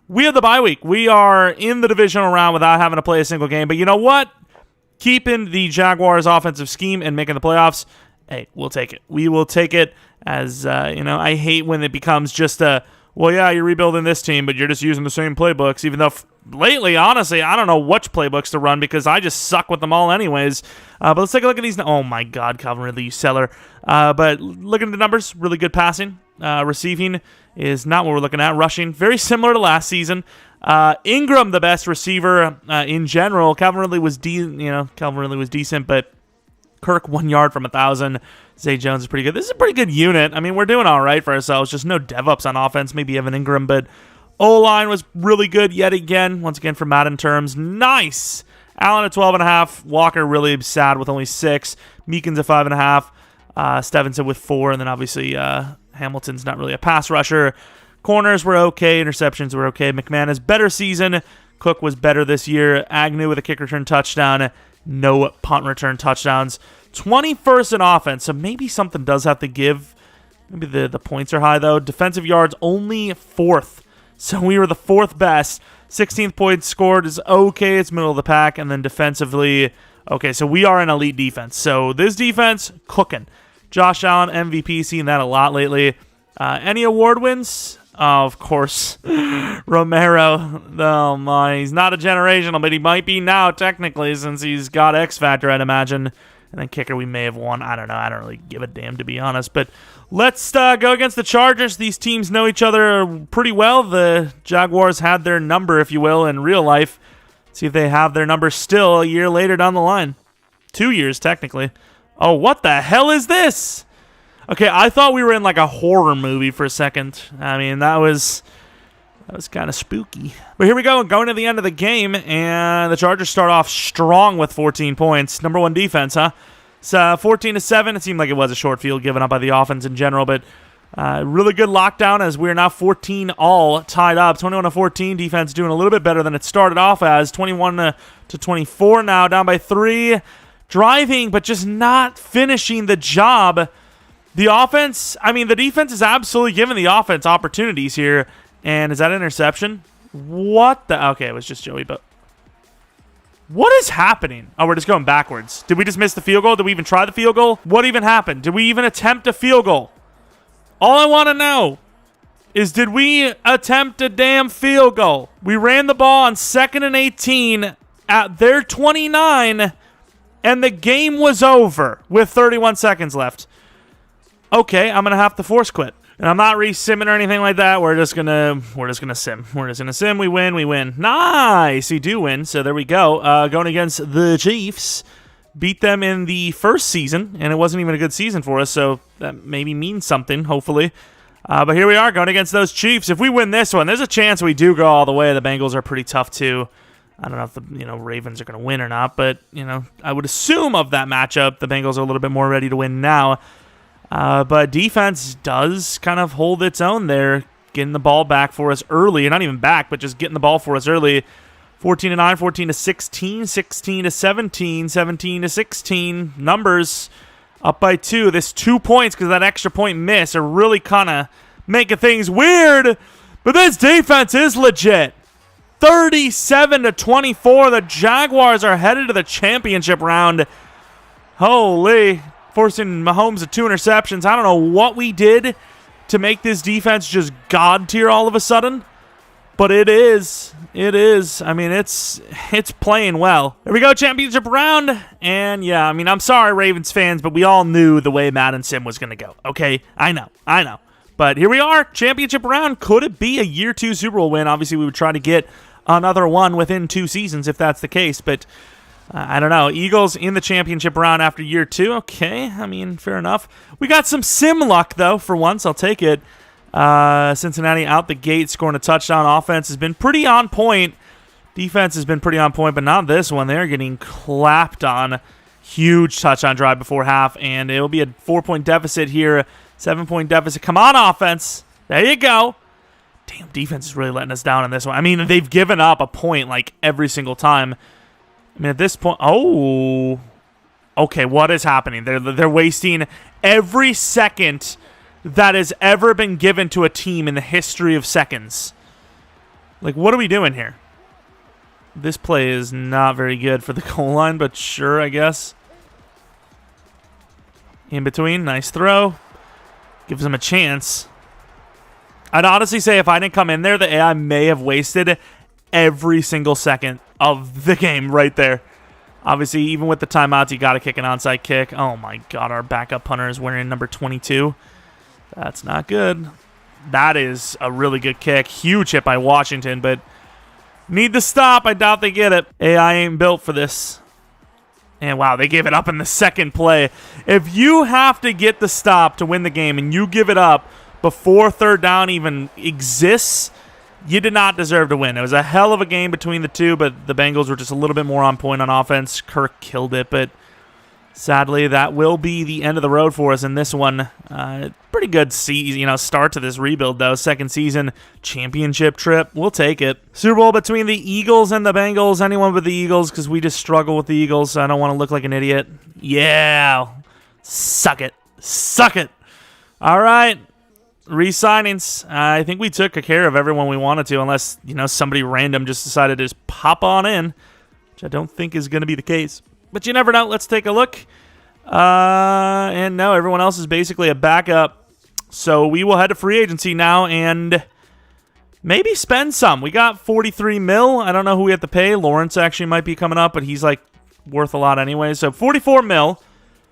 We have the bye week. We are in the divisional round without having to play a single game. But you know what? Keeping the Jaguars' offensive scheme and making the playoffs, hey, we'll take it. We will take it. As, I hate when it becomes just you're rebuilding this team, but you're just using the same playbooks, even though lately, honestly, I don't know which playbooks to run because I just suck with them all anyways. But let's take a look at these. Oh, my God, Calvin Ridley, you seller. But looking at the numbers, really good passing. Receiving is not what we're looking at. Rushing, very similar to last season. Ingram, the best receiver in general. Calvin Ridley was decent, but Kirk 1 yard from 1,000. Zay Jones is pretty good. This is a pretty good unit. I mean, we're doing all right for ourselves. Just no dev-ups on offense. Maybe Evan Ingram, but O-line was really good yet again. Once again, for Madden terms. Nice! Allen at 12.5. Walker really sad with only 6. Meekins at 5.5. Stevenson with 4. And then obviously Hamilton's not really a pass rusher. Corners were okay. Interceptions were okay. McManus, better season. Cook was better this year. Agnew with a kick return touchdown. No punt return touchdowns. 21st in offense, so maybe something does have to give. Maybe the points are high, though. Defensive yards, only 4th. So we were the 4th best. 16th points scored is okay. It's middle of the pack. And then defensively, okay, so we are an elite defense. So this defense, cooking. Josh Allen, MVP, seeing that a lot lately. Any award wins? Of course, Romero. Oh my, he's not a generational, but he might be now technically since he's got X Factor, I'd imagine. And then kicker, we may have won. I don't know. I don't really give a damn, to be honest. But let's go against the Chargers. These teams know each other pretty well. The Jaguars had their number, if you will, in real life. See if they have their number still a year later down the line. 2 years, technically. Oh, what the hell is this? Okay, I thought we were in like a horror movie for a second. I mean, that was kind of spooky. But here we go, going to the end of the game, and the Chargers start off strong with 14 points. Number 1 defense, huh? It's 14-7. It seemed like it was a short field given up by the offense in general, but really good lockdown as we're now 14 all tied up. 21-14. Defense doing a little bit better than it started off as. 21-24 now, down by 3. Driving, but just not finishing the job. The offense, I mean, the defense is absolutely giving the offense opportunities here. And is that an interception? What the? Okay, it was just Joey, but what is happening? Oh, we're just going backwards. Did we just miss the field goal? Did we even try the field goal? What even happened? Did we even attempt a field goal? All I want to know is, did we attempt a damn field goal? We ran the ball on 2nd and 18 at their 29, and the game was over with 31 seconds left. Okay, I'm gonna have to force quit, and I'm not re-simming or anything like that. We're just gonna sim. We're just gonna sim. We win. Nice, we do win. So there we go. Going against the Chiefs, beat them in the first season, and it wasn't even a good season for us. So that maybe means something. Hopefully, but here we are going against those Chiefs. If we win this one, there's a chance we do go all the way. The Bengals are pretty tough too. I don't know if the Ravens are gonna win or not, but I would assume of that matchup, the Bengals are a little bit more ready to win now. But defense does kind of hold its own there, getting the ball back for us early. Not even back, but just getting the ball for us early. 14-9, 14-16, 16-17, 17-16. Numbers up by 2. This 2 points because of that extra point miss are really kind of making things weird. But this defense is legit. 37-24. The Jaguars are headed to the championship round. Holy. Forcing Mahomes to 2 interceptions. I don't know what we did to make this defense just god tier all of a sudden, but it is. It is. I mean, it's playing well. There we go, championship round. And yeah, I mean, I'm sorry, Ravens fans, but we all knew the way Madden Sim was going to go. Okay, I know. But here we are, championship round. Could it be a year 2 Super Bowl win? Obviously, we would try to get another one within 2 seasons if that's the case, but I don't know. Eagles in the championship round after year 2. Okay, I mean, fair enough. We got some sim luck, though, for once. I'll take it. Cincinnati out the gate, scoring a touchdown. Offense has been pretty on point. Defense has been pretty on point, but not this one. They're getting clapped on. Huge touchdown drive before half, and it will be a 4-point deficit here. 7-point deficit. Come on, offense. There you go. Damn, defense is really letting us down in this one. I mean, they've given up a point like every single time. I mean, at this point, oh, okay, what is happening? They're wasting every second that has ever been given to a team in the history of seconds. Like, what are we doing here? This play is not very good for the goal line, but sure, I guess. In between, nice throw. Gives them a chance. I'd honestly say if I didn't come in there, the AI may have wasted every single second of the game right there. Obviously, even with the timeouts, you got to kick an onside kick. Oh, my God. Our backup punter is wearing number 22. That's not good. That is a really good kick. Huge hit by Washington, but need to stop. I doubt they get it. AI ain't built for this. And wow, they gave it up in the second play. If you have to get the stop to win the game and you give it up before third down even exists, you did not deserve to win. It was a hell of a game between the two, but the Bengals were just a little bit more on point on offense. Kirk killed it, but sadly, that will be the end of the road for us in this one. Pretty good start to this rebuild, though. Second season championship trip. We'll take it. Super Bowl between the Eagles and the Bengals. Anyone but the Eagles, because we just struggle with the Eagles, so I don't want to look like an idiot. Yeah. Suck it. Suck it. All right. Re-signings. I think we took care of everyone we wanted to, unless, somebody random just decided to just pop on in, which I don't think is going to be the case. But you never know. Let's take a look. And no, everyone else is basically a backup. So we will head to free agency now and maybe spend some. We got 43 mil. I don't know who we have to pay. Lawrence actually might be coming up, but he's worth a lot anyway. So 44 mil.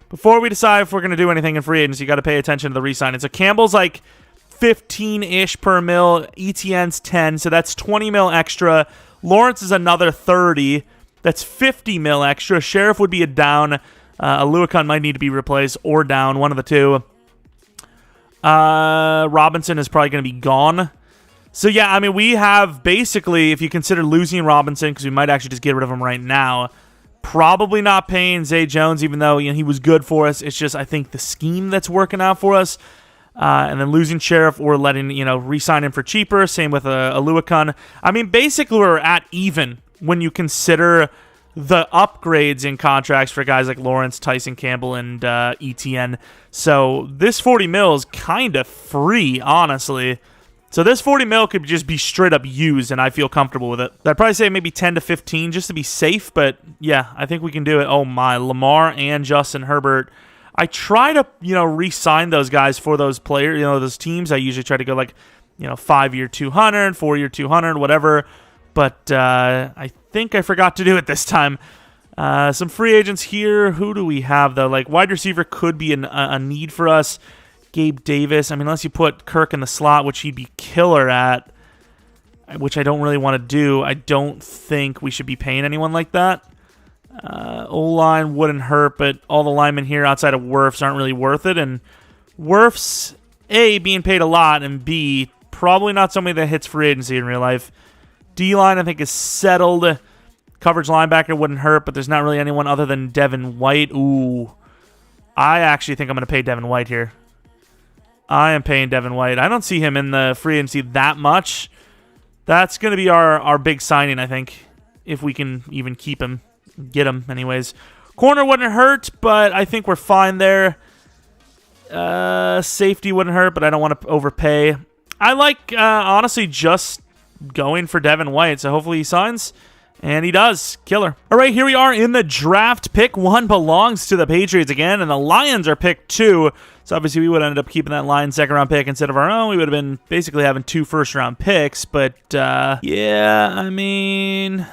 Before we decide if we're going to do anything in free agency, you got to pay attention to the re-signing. So Campbell's 15-ish per mil. ETN's 10, so that's 20 mil extra. Lawrence is another 30. That's 50 mil extra. Sheriff would be a down. Aluakun might need to be replaced or down, one of the two. Robinson is probably going to be gone. So, yeah, I mean, we have basically, if you consider losing Robinson, because we might actually just get rid of him right now, probably not paying Zay Jones, even though he was good for us. It's just, I think, the scheme that's working out for us. And then losing Sheriff or letting, re-sign him for cheaper. Same with Aluakun. I mean, basically, we're at even when you consider the upgrades in contracts for guys like Lawrence, Tyson Campbell, and ETN. So this 40 mil is kind of free, honestly. So this 40 mil could just be straight up used, and I feel comfortable with it. I'd probably say maybe 10 to 15 just to be safe, but yeah, I think we can do it. Oh my, Lamar and Justin Herbert. I try to, re-sign those guys for those players, those teams. I usually try to go 5-year 200, 4-year 200, whatever. But I think I forgot to do it this time. Some free agents here. Who do we have, though? Wide receiver could be a need for us. Gabe Davis. I mean, unless you put Kirk in the slot, which he'd be killer at, which I don't really want to do. I don't think we should be paying anyone like that. O-line wouldn't hurt, but all the linemen here outside of Wirfs aren't really worth it. And Wirfs, A, being paid a lot, and B, probably not somebody that hits free agency in real life. D-line, I think, is settled. Coverage linebacker wouldn't hurt, but there's not really anyone other than Devin White. Ooh. I actually think I'm going to pay Devin White here. I am paying Devin White. I don't see him in the free agency that much. That's going to be our big signing, I think, if we can even keep him. Get him, anyways. Corner wouldn't hurt, but I think we're fine there. Safety wouldn't hurt, but I don't want to overpay. I like, honestly, just going for Devin White, so hopefully he signs, and he does. Killer. All right, here we are in the draft. Pick 1 belongs to the Patriots again, and the Lions are pick 2, so obviously we would end up keeping that Lions second-round pick instead of our own. We would have been basically having 2 first-round picks, but, yeah, I mean,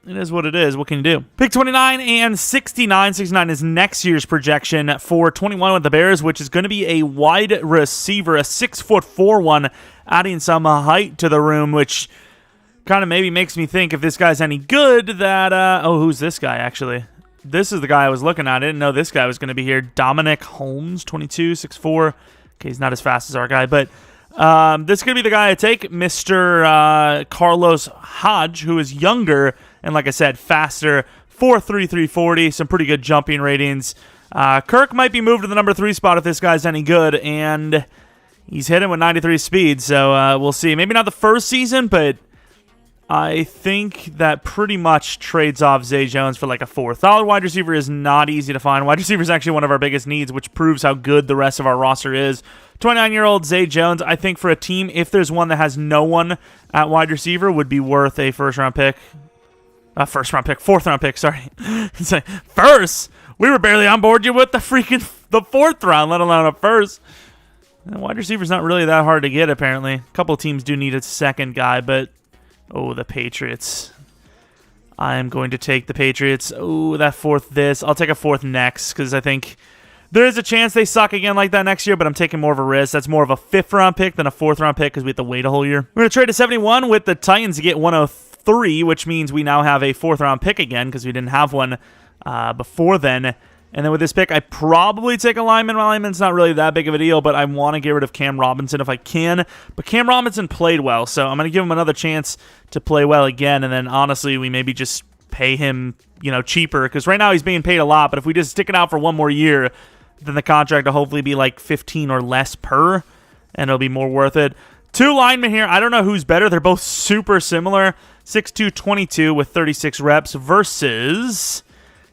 it is what it is. What can you do? Pick 29 and 69. 69 is next year's projection for 21 with the Bears, which is going to be a wide receiver, a 6'4" one, adding some height to the room, which kind of maybe makes me think if this guy's any good that, who's this guy, actually? This is the guy I was looking at. I didn't know this guy was going to be here. Dominic Holmes, 22, 6'4". Okay, he's not as fast as our guy, but this is going to be the guy I take, Mr. Carlos Hodge, who is younger and, like I said, faster, 4'3", 340, some pretty good jumping ratings. Kirk might be moved to the number 3 spot if this guy's any good, and he's hitting with 93 speed, so we'll see. Maybe not the first season, but I think that pretty much trades off Zay Jones for a 4th. Solid wide receiver is not easy to find. Wide receiver is actually one of our biggest needs, which proves how good the rest of our roster is. 29-year-old Zay Jones, I think for a team, if there's one that has no one at wide receiver, would be worth a first-round pick. Fourth-round pick, sorry. It's first? We were barely on board you with the 4th round, let alone a first. And wide receiver's not really that hard to get, apparently. A couple of teams do need a second guy, but oh, the Patriots. I am going to take the Patriots. Oh, that 4th this. I'll take a 4th next, because I think there is a chance they suck again like that next year, but I'm taking more of a risk. That's more of a 5th-round pick than a 4th-round pick, because we have to wait a whole year. We're going to trade to 71 with the Titans to get 103, which means we now have a 4th-round pick again, because we didn't have one before then. And then with this pick, I probably take a lineman. Lineman's not really that big of a deal, but I want to get rid of Cam Robinson if I can. But Cam Robinson played well, so I'm going to give him another chance to play well again. And then, honestly, we maybe just pay him, cheaper. Because right now he's being paid a lot, but if we just stick it out for one more year, then the contract will hopefully be like 15 or less per, and it'll be more worth it. 2 linemen here. I don't know who's better. They're both super similar. 6'2", 22 with 36 reps versus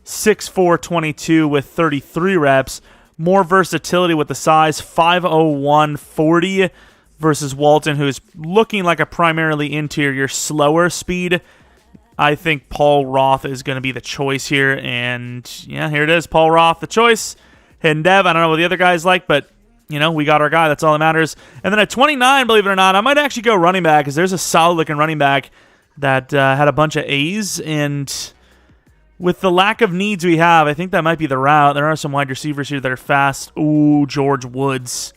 6'4", 22 with 33 reps. More versatility with the size. 5'01", 40 versus Walton, who's looking like a primarily interior, slower speed. I think Paul Roth is going to be the choice here. And, yeah, here it is. Paul Roth, the choice. Hidden Dev. I don't know what the other guys like, but, we got our guy. That's all that matters. And then at 29, believe it or not, I might actually go running back because there's a solid-looking running back that had a bunch of A's, and with the lack of needs we have, I think that might be the route. There are some wide receivers here that are fast. Ooh, George Woods.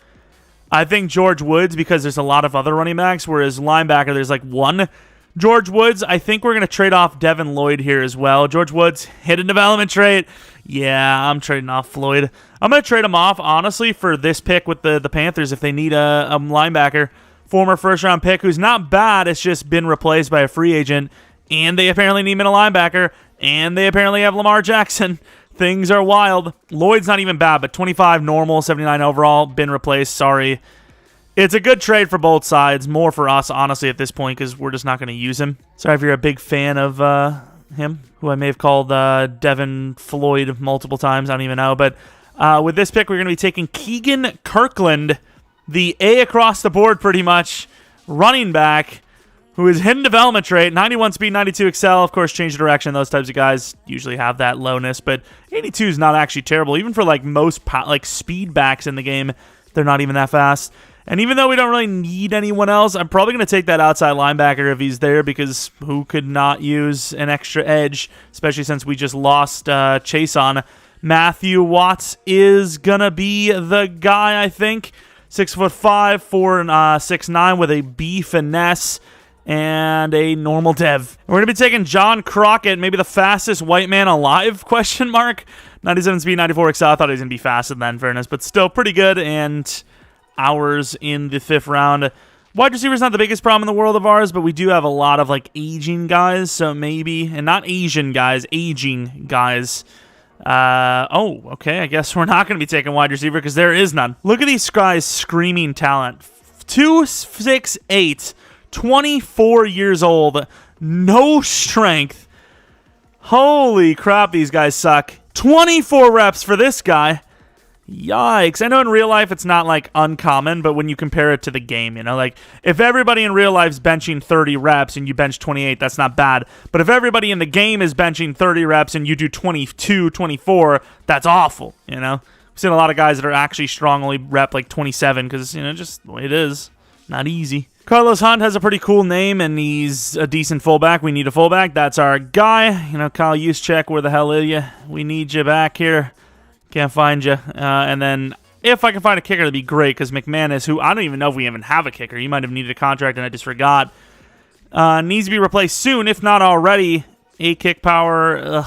I think George Woods, because there's a lot of other running backs, whereas linebacker, there's like one. George Woods, I think we're going to trade off Devin Lloyd here as well. George Woods, hidden development trait. Yeah, I'm trading off Floyd. I'm going to trade him off, honestly, for this pick with the Panthers if they need a linebacker. Former first-round pick who's not bad. It's just been replaced by a free agent, and they apparently need a linebacker, and they apparently have Lamar Jackson. Things are wild. Lloyd's not even bad, but 25 normal, 79 overall, been replaced. Sorry. It's a good trade for both sides. More for us, honestly, at this point, because we're just not going to use him. Sorry if you're a big fan of him, who I may have called Devin Floyd multiple times. I don't even know. But with this pick, we're going to be taking Keegan Kirkland, the A across the board pretty much, running back, who is hidden development trait, 91 speed, 92 excel. Of course, change of direction. Those types of guys usually have that lowness, but 82 is not actually terrible. Even for like most speed backs in the game, they're not even that fast. And even though we don't really need anyone else, I'm probably going to take that outside linebacker if he's there, because who could not use an extra edge, especially since we just lost Chase on. Matthew Watts is going to be the guy, I think. 6'5", 6'9", with a B finesse and a normal dev. We're going to be taking John Crockett, maybe the fastest white man alive, question mark. 97 speed, 94 excel. I thought he was going to be faster than that, in fairness, but still pretty good, and ours in the 5th round. Wide receiver is not the biggest problem in the world of ours, but we do have a lot of aging guys, so maybe, and not Asian guys, aging guys. Okay, I guess we're not going to be taking wide receiver because there is none. Look at these guys screaming talent. 2'6'8", 24 years old, no strength. Holy crap, these guys suck. 24 reps for this guy. Yikes. I know in real life it's not uncommon, but when you compare it to the game, if everybody in real life's benching 30 reps and you bench 28, that's not bad. But if everybody in the game is benching 30 reps and you do 22, 24, that's awful, We've seen a lot of guys that are actually strong only rep 27 because, just the way it is. Not easy. Carlos Hunt has a pretty cool name, and he's a decent fullback. We need a fullback. That's our guy. Kyle Juszczyk, where the hell are you? We need you back here. Can't find you. And then if I can find a kicker, that'd be great, because McManus, who I don't even know if we even have a kicker. He might have needed a contract, and I just forgot. Needs to be replaced soon, if not already. 8 kick power.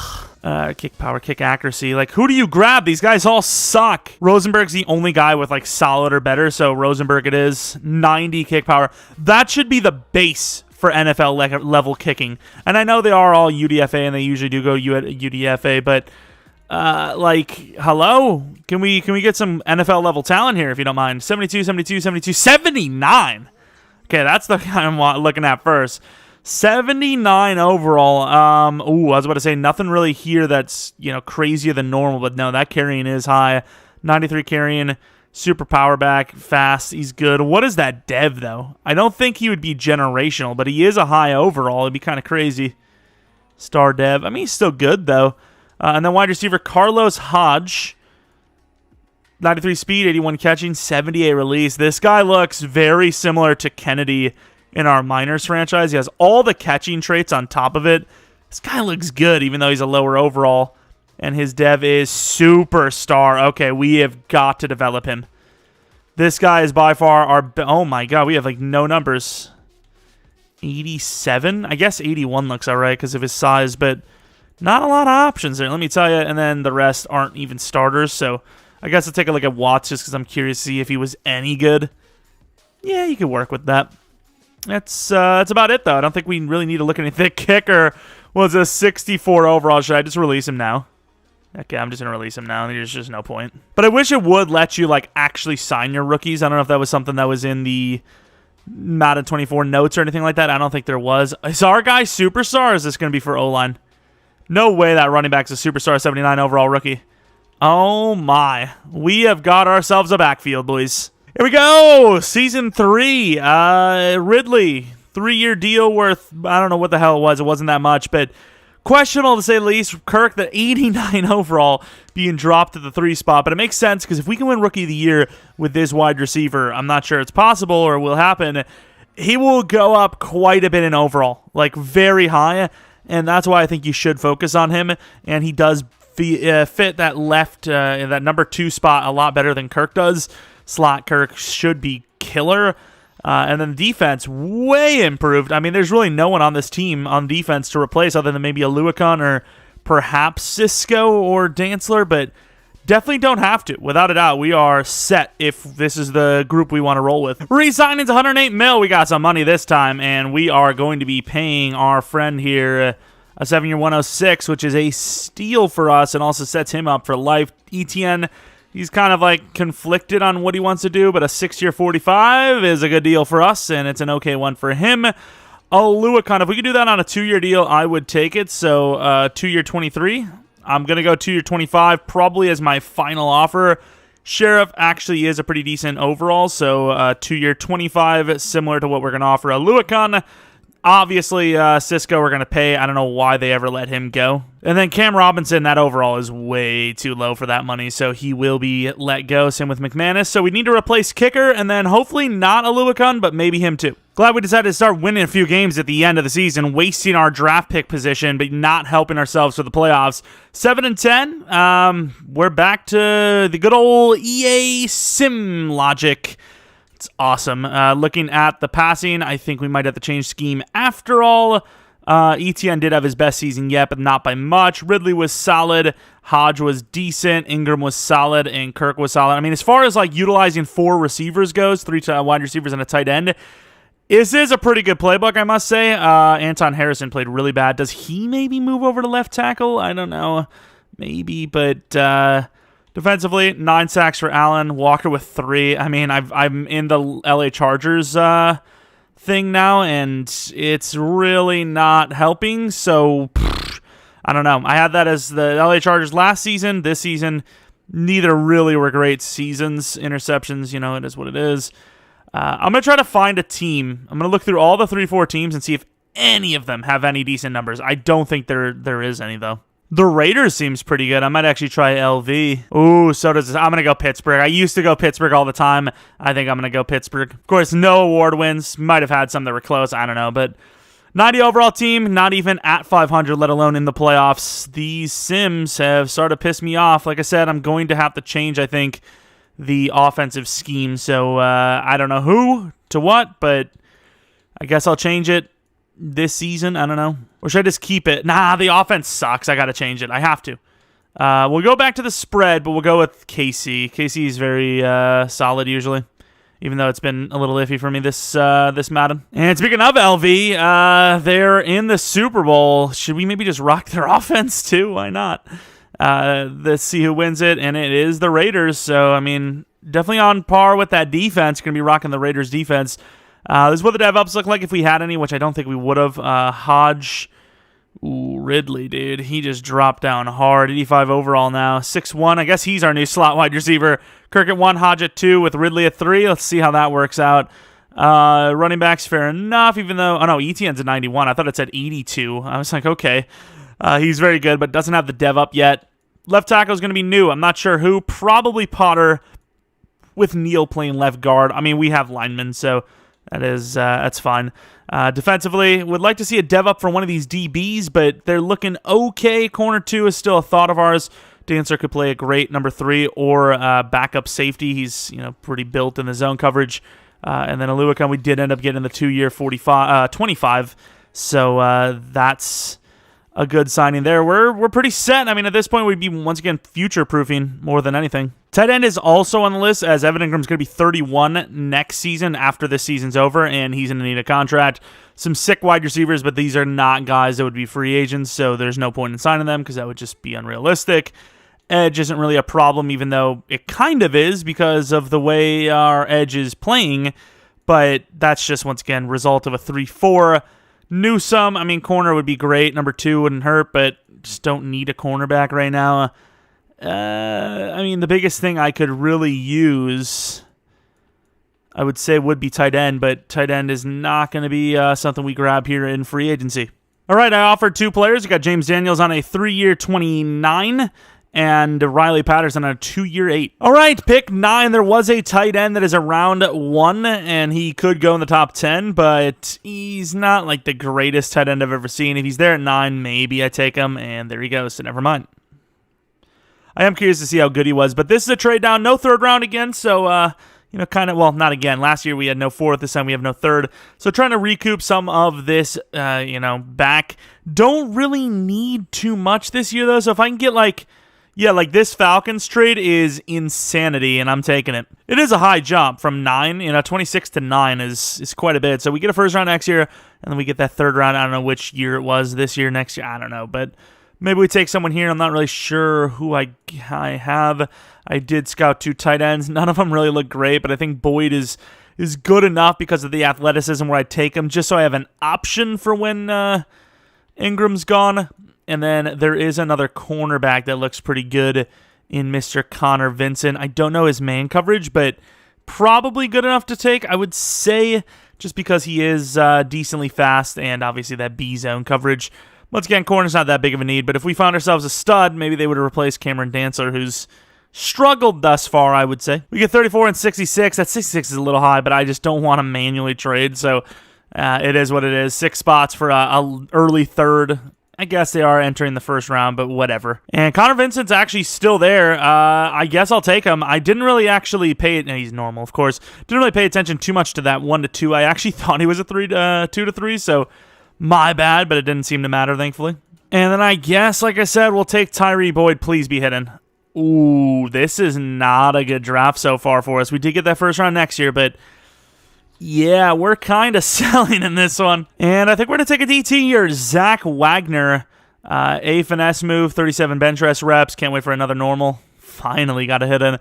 Kick power, kick accuracy. Who do you grab? These guys all suck. Rosenberg's the only guy with, solid or better, so Rosenberg it is. 90 kick power. That should be the base for NFL level kicking. And I know they are all UDFA, and they usually do go UDFA, but hello? Can we get some NFL level talent here, if you don't mind? 72, 72, 72, 79! Okay, that's the guy I'm looking at first. 79 overall. I was about to say nothing really here that's, crazier than normal, but no, that carrying is high. 93 carrying, super power back, fast, he's good. What is that dev, though? I don't think he would be generational, but he is a high overall. It'd be kind of crazy. Star dev. I mean, he's still good, though. And then wide receiver Carlos Hodge. 93 speed, 81 catching, 78 release. This guy looks very similar to Kennedy in our Miners franchise. He has all the catching traits on top of it. This guy looks good, even though he's a lower overall. And his dev is superstar. Okay, we have got to develop him. This guy is by far our... Oh my god, we have no numbers. 87? I guess 81 looks alright because of his size, but Not a lot of options there, let me tell you. And then the rest aren't even starters, so I guess I'll take a look at Watts just because I'm curious to see if he was any good. Yeah, you could work with that. That's about it, though. I don't think we really need to look at anything. Kicker was a 64 overall. Should I just release him now? Okay, I'm just going to release him now. There's just no point. But I wish it would let you, like, actually sign your rookies. I don't know if that was something that was in the Madden 24 notes or anything like that. I don't think there was. Is our guy superstar, or is this going to be for O-line? No way that running back's a superstar 79 overall rookie. Oh, my. We have got ourselves a backfield, boys. Here we go. Season 3. Ridley. 3-year deal worth, I don't know what the hell it was. It wasn't that much, but questionable to say the least. Kirk, the 89 overall, being dropped at the 3 spot. But it makes sense because if we can win Rookie of the Year with this wide receiver, I'm not sure it's possible or will happen. He will go up quite a bit in overall, like very high. And that's why I think you should focus on him. And he does fit that left, that number 2 spot a lot better than Kirk does. Slot Kirk should be killer. And then defense, way improved. I mean, there's really no one on this team on defense to replace other than maybe a Luakon or perhaps Cisco or Dantzler, but definitely don't have to. Without a doubt, we are set if this is the group we want to roll with. Re-signing's 108 mil. We got some money this time, and we are going to be paying our friend here a 7-year 106, which is a steal for us and also sets him up for life. ETN, he's kind of like conflicted on what he wants to do, but a 6-year 45 is a good deal for us, and it's an okay one for him. Luakon, if we could do that on a 2-year deal, I would take it. So 2-year 23. I'm going to go 2-year 25 probably as my final offer. Sheriff actually is a pretty decent overall, so 2-year 25, similar to what we're going to offer a Luakon. Obviously, Cisco we're going to pay. I don't know why they ever let him go. And then Cam Robinson, that overall is way too low for that money, so he will be let go. Same with McManus. So we need to replace kicker, and then hopefully not a Luakon, but maybe him too. Glad we decided to start winning a few games at the end of the season, wasting our draft pick position, but not helping ourselves for the playoffs. 7-10. We're back to the good old EA sim logic. It's awesome. Looking at the passing, I think we might have to change scheme after all. ETN did have his best season yet, but not by much. Ridley was solid. Hodge was decent. Ingram was solid, and Kirk was solid. I mean, as far as like utilizing 4 receivers goes, 3 wide receivers and a tight end, this is a pretty good playbook, I must say. Anton Harrison played really bad. Does he maybe move over to left tackle? I don't know. Maybe, but defensively, 9 sacks for Allen. Walker with 3. I mean, I'm in the LA Chargers thing now, and it's really not helping. So, I don't know. I had that as the LA Chargers last season. This season, neither really were great seasons. Interceptions, you know, it is what it is. I'm going to try to find a team. I'm going to look through all the 3-4 teams and see if any of them have any decent numbers. I don't think there is any, though. The Raiders seems pretty good. I might actually try LV. Ooh, so does this. I'm going to go Pittsburgh. I used to go Pittsburgh all the time. I think I'm going to go Pittsburgh. Of course, no award wins. Might have had some that were close. I don't know. But 90 overall team, not even at 500, let alone in the playoffs. These Sims have started to piss me off. Like I said, I'm going to have to change, I think, the offensive scheme. So I don't know who to what, but I guess I'll change it this season. I don't know. Or should I just keep it? Nah, the offense sucks. I got to change it. I have to. We'll go back to the spread, but we'll go with KC. KC is very solid usually, even though it's been a little iffy for me this Madden. And speaking of LV, they're in the Super Bowl. Should we maybe just rock their offense too? Why not? Let's see who wins it, and it is the Raiders. So, I mean, definitely on par with that defense. Going to be rocking the Raiders defense. This is what the dev-ups look like if we had any, which I don't think we would have. Hodge. Ooh, Ridley, dude. He just dropped down hard. 85 overall now. 6'1". I guess he's our new slot wide receiver. Kirk at 1, Hodge at 2, with Ridley at 3. Let's see how that works out. Running backs, fair enough, even though... Oh, no, ETN's at 91. I thought it said 82. I was like, okay. He's very good, but doesn't have the dev up yet. Left tackle is going to be new. I'm not sure who. Probably Potter, with Neal playing left guard. I mean, we have linemen, so that's fine. Defensively, would like to see a dev up for one of these DBs, but they're looking okay. Corner 2 is still a thought of ours. Dancer could play a great number 3 or backup safety. He's pretty built in the zone coverage. And then Aluakon, we did end up getting the 2-year 25. So that's a good signing there. We're pretty set. I mean, at this point, we'd be, once again, future-proofing more than anything. Tight end is also on the list, as Evan Ingram's going to be 31 next season after this season's over, and he's going to need a contract. Some sick wide receivers, but these are not guys that would be free agents, so there's no point in signing them because that would just be unrealistic. Edge isn't really a problem, even though it kind of is because of the way our edge is playing, but that's just, once again, result of a 3-4. Newsome, I mean, corner would be great. Number 2 wouldn't hurt, but just don't need a cornerback right now. I mean, the biggest thing I could really use, I would say, would be tight end, but tight end is not going to be something we grab here in free agency. All right, I offered 2 players. You got James Daniels on a 3-year $29, and Riley Patterson on a 2-year $8. All right, pick 9. There was a tight end that is around 1, and he could go in the top 10, but he's not like the greatest tight end I've ever seen. If he's there at 9, maybe I take him, and there he goes, so never mind. I am curious to see how good he was, but this is a trade down. No 3rd round again, so, kind of, well, not again. Last year we had no 4th. This time we have no 3rd. So trying to recoup some of this, back. Don't really need too much this year, though, so if I can get, this Falcons trade is insanity, and I'm taking it. It is a high jump from 9, 26 to 9 is quite a bit. So we get a 1st round next year, and then we get that 3rd round. I don't know which year it was, this year, next year, I don't know. But maybe we take someone here. I'm not really sure who I have. I did scout 2 tight ends. None of them really look great, but I think Boyd is good enough because of the athleticism where I take him, just so I have an option for when Ingram's gone. And then there is another cornerback that looks pretty good in Mr. Connor Vincent. I don't know his man coverage, but probably good enough to take, I would say, just because he is decently fast and obviously that B-zone coverage. Once again, corner's not that big of a need, but if we found ourselves a stud, maybe they would have replaced Cameron Dantzler, who's struggled thus far, I would say. We get 34 and 66. That 66 is a little high, but I just don't want to manually trade, so it is what it is. 6 spots for a early 3rd. I guess they are entering the 1st round, but whatever. And Connor Vincent's actually still there. I guess I'll take him. I didn't really actually pay it. He's normal, of course. Didn't really pay attention too much to that 1 to 2. I actually thought he was a 2 to 3, so my bad, but it didn't seem to matter, thankfully. And then I guess, like I said, we'll take Tyree Boyd. Please be hidden. Ooh, this is not a good draft so far for us. We did get that 1st round next year, but yeah, we're kind of selling in this one. And I think we're going to take a DT here. Zach Wagner, a finesse move, 37 bench rest reps. Can't wait for another normal. Finally got a hit in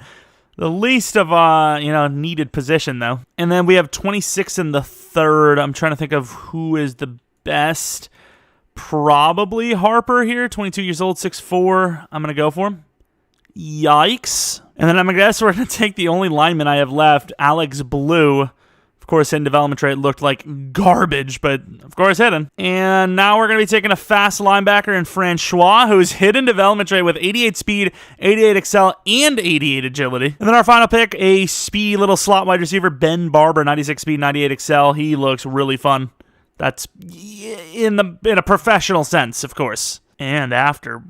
the least of, needed position, though. And then we have 26 in the 3rd. I'm trying to think of who is the best. Probably Harper here, 22 years old, 6'4". I'm going to go for him. Yikes. And then I guess we're going to take the only lineman I have left, Alex Blue. Of course, in development trade looked like garbage, but of course hidden. And now we're going to be taking a fast linebacker in Francois, who's hidden development trade with 88 speed, 88 excel, and 88 agility. And then our final pick, a speedy little slot wide receiver, Ben Barber, 96 speed, 98 excel. He looks really fun. That's in a professional sense, of course. And after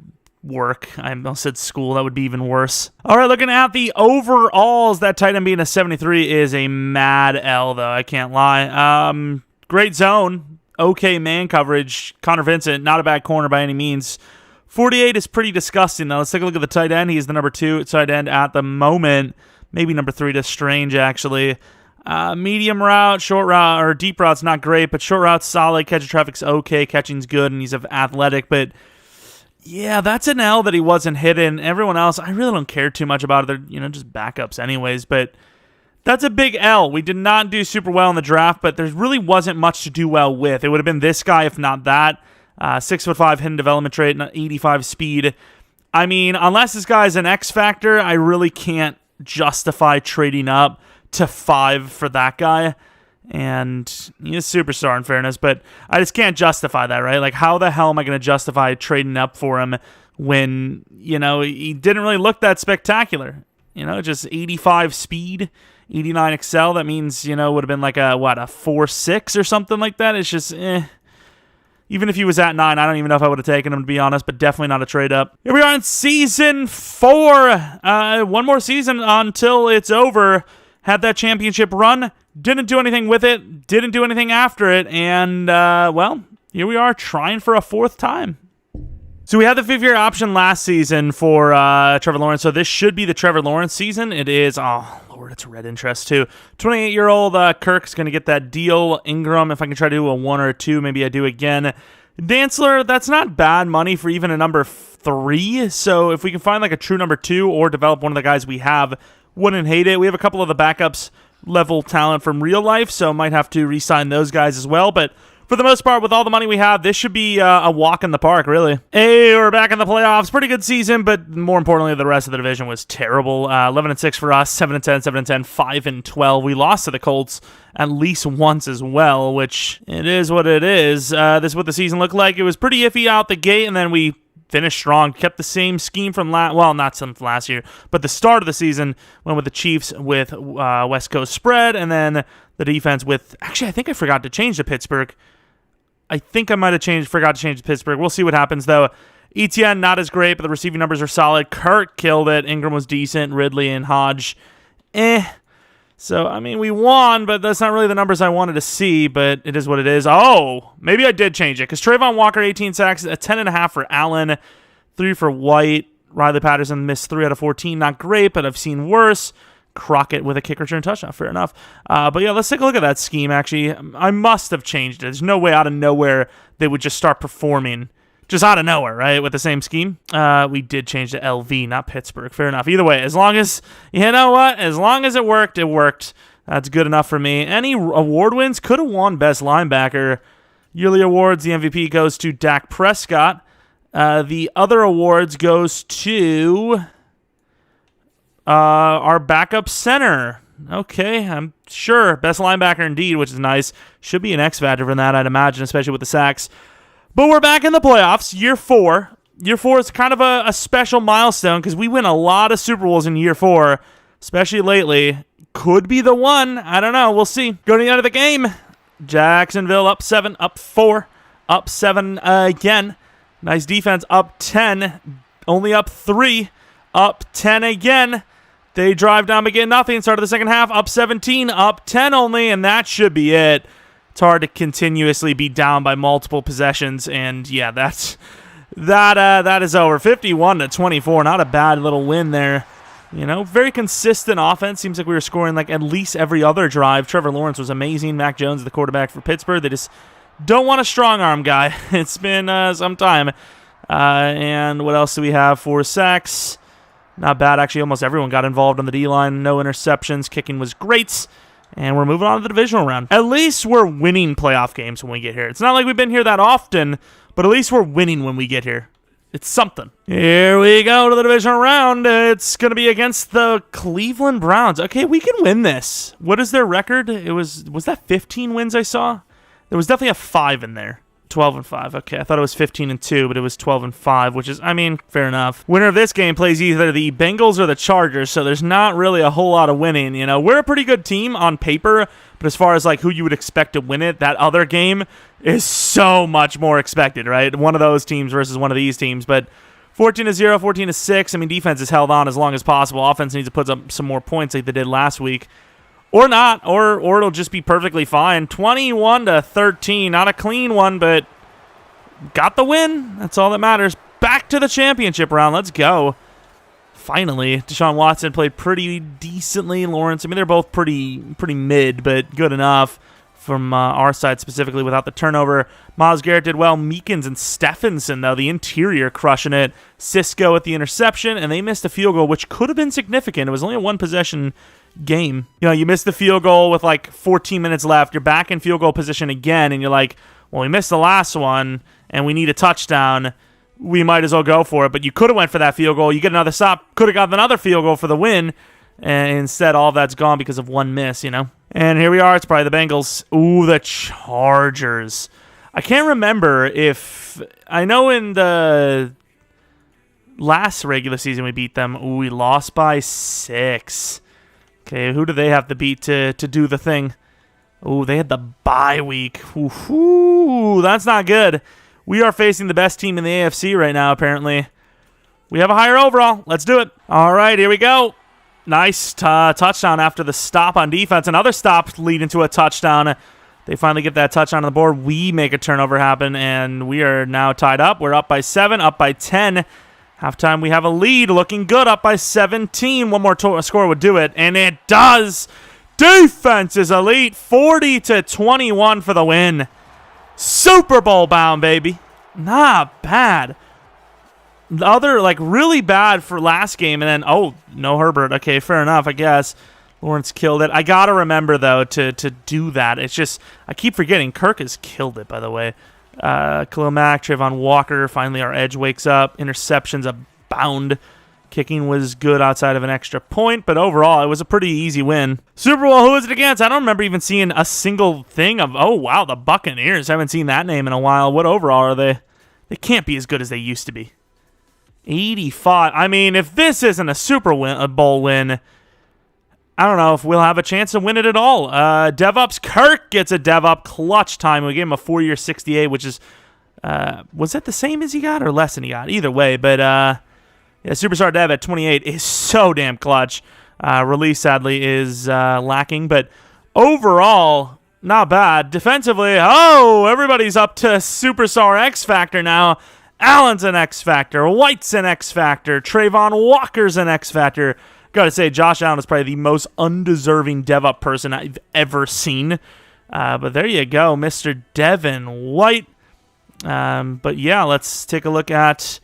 work. I almost said school. That would be even worse. All right, looking at the overalls, that tight end being a 73 is a mad L, though. I can't lie. Great zone. Okay man coverage. Connor Vincent, not a bad corner by any means. 48 is pretty disgusting, though. Let's take a look at the tight end. He's the number 2 tight end at the moment. Maybe number 3 to Strange, actually. Medium route, short route, or deep route's not great, but short route's solid. Catch of traffic's okay. Catching's good, and he's athletic, but yeah, that's an L that he wasn't hidden. Everyone else, I really don't care too much about it. They're, just backups anyways, but that's a big L. We did not do super well in the draft, but there really wasn't much to do well with. It would have been this guy, if not that. 6'5", hidden development trait, 85 speed. I mean, unless this guy's an X factor, I really can't justify trading up to 5 for that guy. And he's a superstar in fairness, but I just can't justify that, right? Like, how the hell am I going to justify trading up for him when, he didn't really look that spectacular? Just 85 speed, 89 excel. That means, would have been like a 4.6 or something like that. It's just, Even if he was at 9, I don't even know if I would have taken him, to be honest, but definitely not a trade up. Here we are in Season 4. One more season until it's over. Had that championship run. Didn't do anything with it. Didn't do anything after it. And, here we are trying for a 4th time. So we had the fifth-year option last season for Trevor Lawrence, so this should be the Trevor Lawrence season. It is, oh, Lord, it's red interest too. 28-year-old Kirk's going to get that deal. Ingram, if I can try to do a 1 or a 2, maybe I do again. Dantzler, that's not bad money for even a number 3, so if we can find like a true number 2 or develop one of the guys we have, wouldn't hate it. We have a couple of the backups level talent from real life, so might have to re-sign those guys as well, but for the most part, with all the money we have, this should be a walk in the park, really. Hey, we're back in the playoffs. Pretty good season, but more importantly, the rest of the division was terrible. 11-6 for us, 7-10, 7-10, 5-12. We lost to the Colts at least once as well, which it is what it is. This is what the season looked like. It was pretty iffy out the gate, and then we finished strong, kept the same scheme from not some last year, but the start of the season went with the Chiefs with West Coast spread, and then the defense with, actually, I think I forgot to change to Pittsburgh. I think I might have forgot to change to Pittsburgh. We'll see what happens, though. ETN, not as great, but the receiving numbers are solid. Kirk killed it. Ingram was decent. Ridley and Hodge, So, I mean, we won, but that's not really the numbers I wanted to see, but it is what it is. Oh, maybe I did change it, because Trayvon Walker, 18 sacks, a 10.5 for Allen, 3 for White. Riley Patterson missed 3 out of 14. Not great, but I've seen worse. Crockett with a kick return touchdown. Fair enough. But yeah, let's take a look at that scheme, actually. I must have changed it. There's no way out of nowhere they would just start performing. Just out of nowhere, right, with the same scheme. We did change to LV, not Pittsburgh. Fair enough. Either way, as long as, you know what? As long as it worked, it worked. That's good enough for me. Any award wins? Could have won Best Linebacker. Yearly awards, the MVP goes to Dak Prescott. The other awards goes to our backup center. Okay, I'm sure. Best linebacker indeed, which is nice. Should be an X factor for that, I'd imagine, especially with the sacks. But we're back in the playoffs, year 4. Year 4 is kind of a special milestone because we win a lot of Super Bowls in year 4, especially lately. Could be the one. I don't know. We'll see. Going to the end of the game. Jacksonville up 7, up 4, up 7 again. Nice defense, up 10, only up 3, up 10 again. They drive down again, nothing. Start of the second half, up 17, up 10 only, and that should be it. It's hard to continuously be down by multiple possessions, and yeah, that is over. 51-24, not a bad little win there. You know, very consistent offense. Seems like we were scoring like at least every other drive. Trevor Lawrence was amazing. Mac Jones, the quarterback for Pittsburgh. They just don't want a strong arm guy. It's been some time. And what else do we have for sacks? Not bad, actually. Almost everyone got involved on the D-line. No interceptions. Kicking was great. And we're moving on to the divisional round. At least we're winning playoff games when we get here. It's not like we've been here that often, but at least we're winning when we get here. It's something. Here we go to the divisional round. It's going to be against the Cleveland Browns. Okay, we can win this. What is their record? Was that 15 wins I saw? There was definitely a 5 in there. 12-5. Okay, I thought it was 15-2, but it was 12-5, which is, I mean, fair enough. Winner of this game plays either the Bengals or the Chargers, so there's not really a whole lot of winning. You know, we're a pretty good team on paper, but as far as like who you would expect to win it, that other game is so much more expected, right? One of those teams versus one of these teams, but 14-0, 14-6. I mean, defense is held on as long as possible. Offense needs to put up some more points like they did last week. Or not, or it'll just be perfectly fine. 21-13, not a clean one, but got the win. That's all that matters. Back to the championship round. Let's go. Finally, Deshaun Watson played pretty decently. Lawrence, I mean, they're both pretty mid, but good enough from our side specifically without the turnover. Myles Garrett did well. Meekins and Stephenson, though, the interior crushing it. Cisco with the interception, and they missed a field goal, which could have been significant. It was only a one-possession game. You know, you missed the field goal with like 14 minutes left. You're back in field goal position again, and you're like, well, we missed the last one, and we need a touchdown. We might as well go for it. But you could have went for that field goal. You get another stop. Could have got another field goal for the win. And instead, all of that's gone because of one miss, you know. And here we are. It's probably the Bengals. Ooh, the Chargers. I can't remember if... I know in the last regular season we beat them. Ooh, we lost by 6. Okay, who do they have to beat to do the thing? Oh, they had the bye week. Ooh, that's not good. We are facing the best team in the AFC right now, apparently. We have a higher overall. Let's do it. All right, here we go. Nice touchdown after the stop on defense. Another stop leading to a touchdown. They finally get that touchdown on the board. We make a turnover happen, and we are now tied up. We're up by 7, up by 10. Halftime, we have a lead. Looking good, up by 17. One more score would do it, and it does. Defense is elite. 40-21 for the win. Super Bowl bound, baby. Not bad. The other, really bad for last game, and then, no Herbert. Okay, fair enough, I guess. Lawrence killed it. I got to remember, though, to do that. It's just, I keep forgetting. Kirk has killed it, by the way. Khalil Mack, Trayvon Walker. Finally, our edge wakes up. Interceptions abound. Kicking was good outside of an extra point, but overall, it was a pretty easy win. Super Bowl, who is it against? I don't remember even seeing a single thing of, oh, wow, the Buccaneers. I haven't seen that name in a while. What overall are they? They can't be as good as they used to be. 85. I mean, if this isn't a Bowl win, I don't know if we'll have a chance to win it at all. DevUps Kirk gets a DevUp clutch time. We gave him a 4-year 68, which is, was that the same as he got or less than he got? Either way, but yeah, Superstar Dev at 28 is so damn clutch. Release, sadly, is lacking, but overall, not bad. Defensively, everybody's up to Superstar X Factor now. Allen's an X Factor. White's an X Factor. Trayvon Walker's an X Factor. Gotta say, Josh Allen is probably the most undeserving dev-up person I've ever seen. But there you go, Mr. Devin White. But yeah, let's take a look at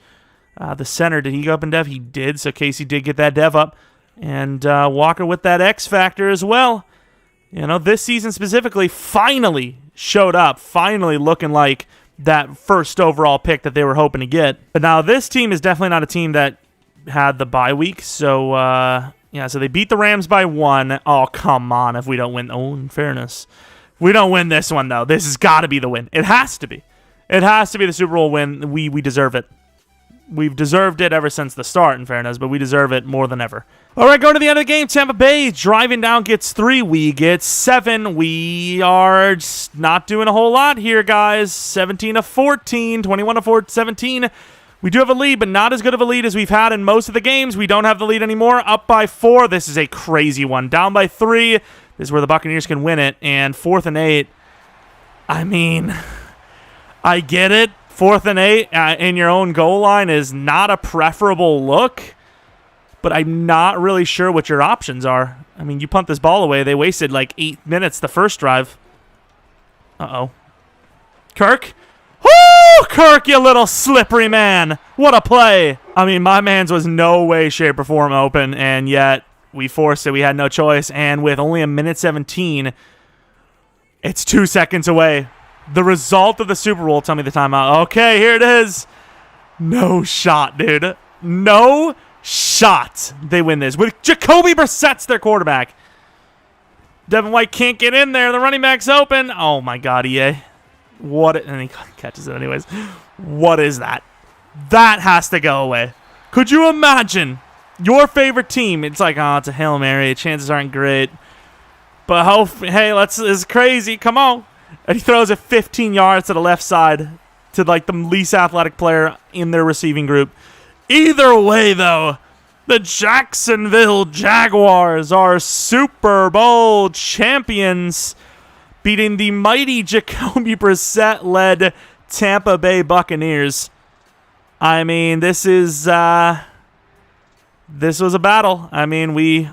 the center. Did he go up in dev? He did, so Casey did get that dev up. And Walker with that X Factor as well. You know, this season specifically finally showed up, finally looking like that first overall pick that they were hoping to get. But now this team is definitely not a team that had the bye week. So, yeah, so they beat the Rams by 1. Oh, come on, if we don't win. Oh, in fairness. If we don't win this one, though, this has got to be the win. It has to be. It has to be the Super Bowl win. We deserve it. We've deserved it ever since the start, in fairness, but we deserve it more than ever. All right, going to the end of the game. Tampa Bay driving down gets 3. We get 7. We are just not doing a whole lot here, guys. 17-14, 21-17. We do have a lead, but not as good of a lead as we've had in most of the games. We don't have the lead anymore. Up by 4. This is a crazy one. Down by 3. This is where the Buccaneers can win it. And 4th and 8. I mean, I get it. 4th and 8 in your own goal line is not a preferable look, but I'm not really sure what your options are. I mean, you punt this ball away. They wasted like 8 minutes the first drive. Uh-oh. Kirk? Woo! Kirk, you little slippery man. What a play. I mean, my man's was no way, shape, or form open, and yet we forced it. We had no choice, and with only 1:17, it's 2 seconds away. The result of the Super Bowl, tell me the timeout. Okay, here it is. No shot, dude. No shot. They win this. With Jacoby Brissett's their quarterback. Devin White can't get in there. The running back's open. Oh, my God, EA. And he catches it anyways. What is that? That has to go away. Could you imagine your favorite team? It's like, oh, it's a Hail Mary. Chances aren't great. But, hey, it's crazy. Come on. And he throws it 15 yards to the left side to, like, the least athletic player in their receiving group. Either way, though, the Jacksonville Jaguars are Super Bowl champions, beating the mighty Jacoby Brissett-led Tampa Bay Buccaneers. I mean, this was a battle. I mean, we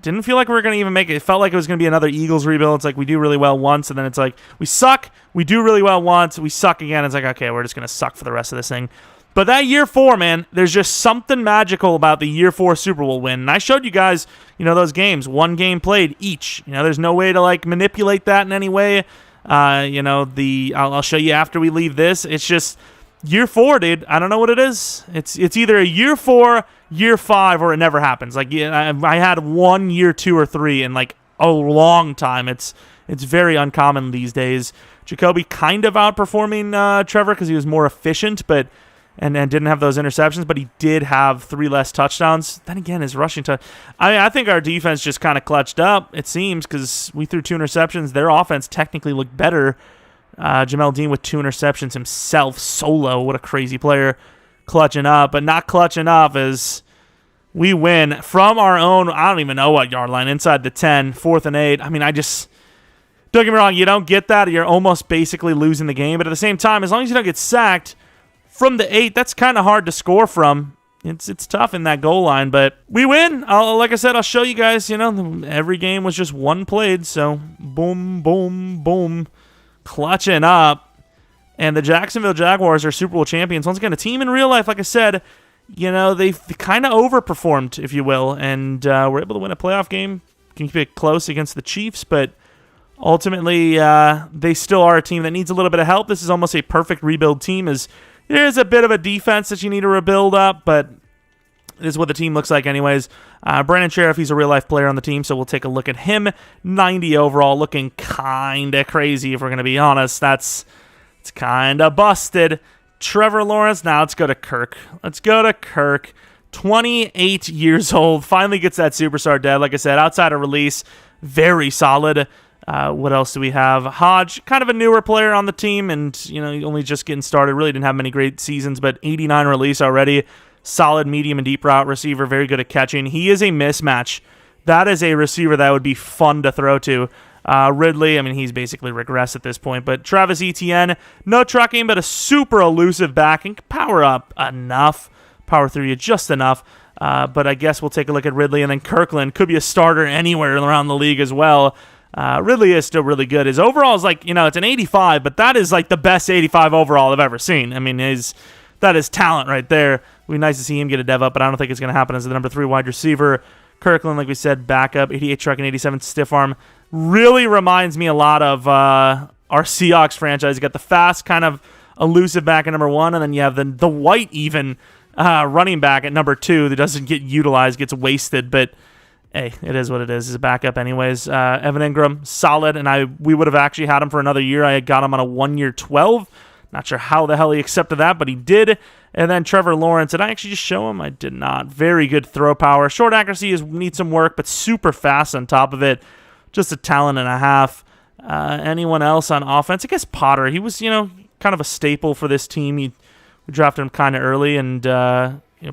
didn't feel like we were going to even make it. It felt like it was going to be another Eagles rebuild. It's like we do really well once, and then it's like we suck. We do really well once. We suck again. It's like, okay, we're just going to suck for the rest of this thing. But that year 4, man, there's just something magical about the year 4 Super Bowl win. And I showed you guys, those games, 1 game played each. There's no way to, like, manipulate that in any way. I'll show you after we leave this. It's just year 4, dude. I don't know what it is. It's either a year 4, year 5, or it never happens. Like, I had 1 year 2 or 3 in like a long time. It's very uncommon these days. Jacoby kind of outperforming Trevor because he was more efficient, but and didn't have those interceptions, but he did have 3 less touchdowns. Then again, his rushing touch. I think our defense just kind of clutched up, it seems, because we threw 2 interceptions. Their offense technically looked better. Jamel Dean with 2 interceptions himself, solo. What a crazy player. Clutching up, but not clutch enough as we win from our own, I don't even know what yard line, inside the 10, 4th and 8. I mean, Don't get me wrong, you don't get that, you're almost basically losing the game. But at the same time, as long as you don't get sacked from the 8, that's kind of hard to score from. It's tough in that goal line, but we win. Like I said, I'll show you guys, every game was just one played, so boom, boom, boom, clutching up. And the Jacksonville Jaguars are Super Bowl champions. Once again, a team in real life, like I said, they've kind of overperformed, if you will, and were able to win a playoff game. Can keep it close against the Chiefs, but ultimately they still are a team that needs a little bit of help. This is almost a perfect rebuild team, as there's a bit of a defense that you need to rebuild up, but this is what the team looks like anyways. Brandon Sheriff, he's a real-life player on the team, so we'll take a look at him. 90 overall, looking kind of crazy, if we're going to be honest. It's kind of busted. Trevor Lawrence, now let's go to Kirk. 28 years old, finally gets that superstar dev. Like I said, outside of release, very solid. What else do we have? Hodge, kind of a newer player on the team, and only just getting started. Really didn't have many great seasons, but 89 release already. Solid medium and deep route receiver, very good at catching. He is a mismatch. That is a receiver that would be fun to throw to. Ridley, he's basically regressed at this point, but Travis Etienne, no trucking, but a super elusive back and can power up enough. Power through you just enough. But I guess we'll take a look at Ridley, and then Kirkland could be a starter anywhere around the league as well. Ridley is still really good. His overall is it's an 85, but that is the best 85 overall I've ever seen. That is talent right there. It would be nice to see him get a dev up, but I don't think it's going to happen as the number 3 wide receiver. Kirkland, like we said, backup, 88 truck and 87 stiff arm. Really reminds me a lot of our Seahawks franchise. You got the fast, kind of elusive back at number 1, and then you have the white even running back at number 2 that doesn't get utilized, gets wasted, but hey, it is what it is. It's a backup anyways. Evan Ingram, solid, and we would have actually had him for another year. I had got him on a 1-year 12. Not sure how the hell he accepted that, but he did. And then Trevor Lawrence, did I actually just show him? I did not. Very good throw power. Short accuracy needs some work, but super fast on top of it. Just a talent and a half. Anyone else on offense? I guess Potter. He was, kind of a staple for this team. We drafted him kind of early, and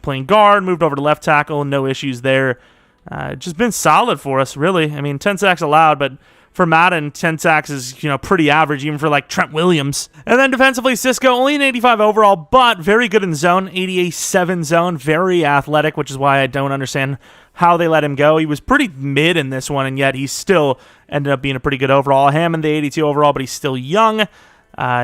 playing guard, moved over to left tackle, no issues there. Just been solid for us, really. 10 sacks allowed, but for Madden, 10 sacks is, pretty average, even for Trent Williams. And then defensively, Cisco, only an 85 overall, but very good in zone, 88-7 zone, very athletic, which is why I don't understand how they let him go. He was pretty mid in this one, and yet he still ended up being a pretty good overall. Hammond, the 82 overall, but he's still young.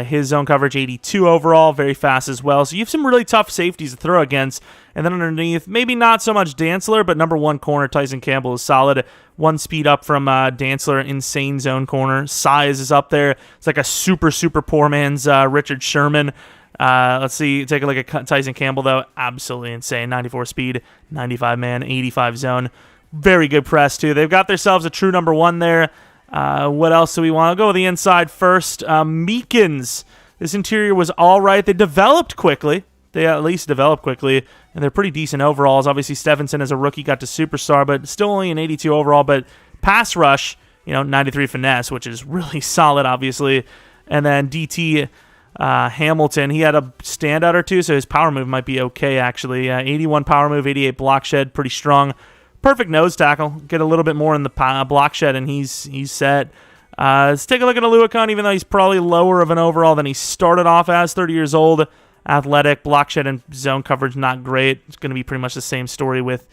His zone coverage, 82 overall, very fast as well. So you have some really tough safeties to throw against. And then underneath, maybe not so much Dantzler, but number 1 corner, Tyson Campbell, is solid. 1 speed up from Dantzler, insane zone corner. Size is up there. It's like a super, super poor man's Richard Sherman. Let's see, take a look at Tyson Campbell, though. Absolutely insane. 94 speed, 95 man, 85 zone. Very good press, too. They've got themselves a true number 1 there. What else do we want? I'll go with the inside first. Meekins. This interior was all right. They developed quickly. They at least developed quickly, and they're pretty decent overalls. Obviously, Stevenson as a rookie got to superstar, but still only an 82 overall. But pass rush, 93 finesse, which is really solid, obviously. And then DT Hamilton, he had a standout or two, so his power move might be okay, actually. 81 power move, 88 block shed, pretty strong. Perfect nose tackle. Get a little bit more in the block shed, and he's set. Let's take a look at Aluakon, even though he's probably lower of an overall than he started off as. 30 years old, athletic, block shed and zone coverage not great. It's going to be pretty much the same story with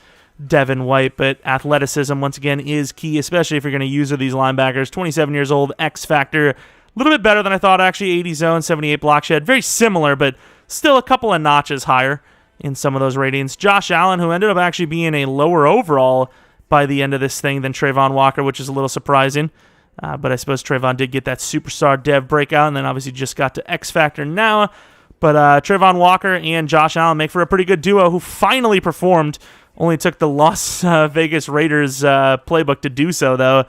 Devin White, but athleticism, once again, is key, especially if you're going to use these linebackers. 27 years old, X Factor. A little bit better than I thought, actually. 80 zone, 78 block shed. Very similar, but still a couple of notches higher in some of those ratings. Josh Allen, who ended up actually being a lower overall by the end of this thing than Trayvon Walker, which is a little surprising. But I suppose Trayvon did get that superstar dev breakout, and then obviously just got to X Factor now. But Trayvon Walker and Josh Allen make for a pretty good duo who finally performed. Only took the Las Vegas Raiders playbook to do so, though.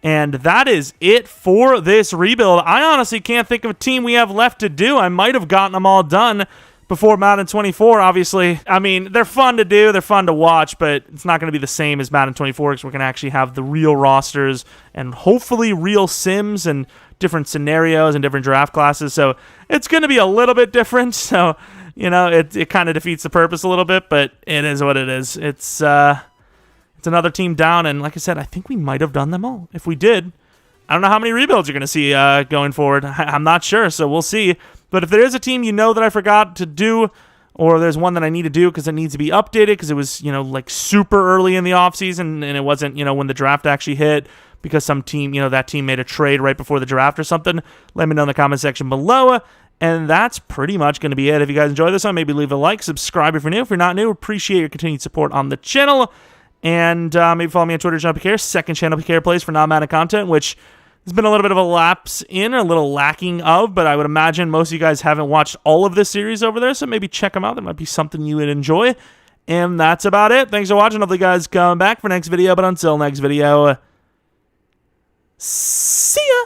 And that is it for this rebuild. I honestly can't think of a team we have left to do. I might have gotten them all done before Madden 24, obviously. They're fun to do, they're fun to watch, but it's not going to be the same as Madden 24 because we're going to actually have the real rosters and hopefully real sims and different scenarios and different draft classes. So it's going to be a little bit different. So, it kind of defeats the purpose a little bit, but it is what it is. It's another team down, and like I said, I think we might have done them all. If we did, I don't know how many rebuilds you're going to see going forward. I'm not sure, so we'll see. But if there is a team that I forgot to do, or there's one that I need to do because it needs to be updated because it was, like super early in the offseason and it wasn't, when the draft actually hit because some team, that team made a trade right before the draft or something, let me know in the comment section below. And that's pretty much going to be it. If you guys enjoyed this one, maybe leave a like, subscribe if you're new. If you're not new, appreciate your continued support on the channel. And maybe follow me on Twitter, Jeromepkr, second channel PK plays for non-Madden content, which has been a little bit of a lapse in, a little lacking of, but I would imagine most of you guys haven't watched all of this series over there, so maybe check them out. That might be something you would enjoy. And that's about it. Thanks for watching. Hopefully you guys come back for next video, but until next video, see ya!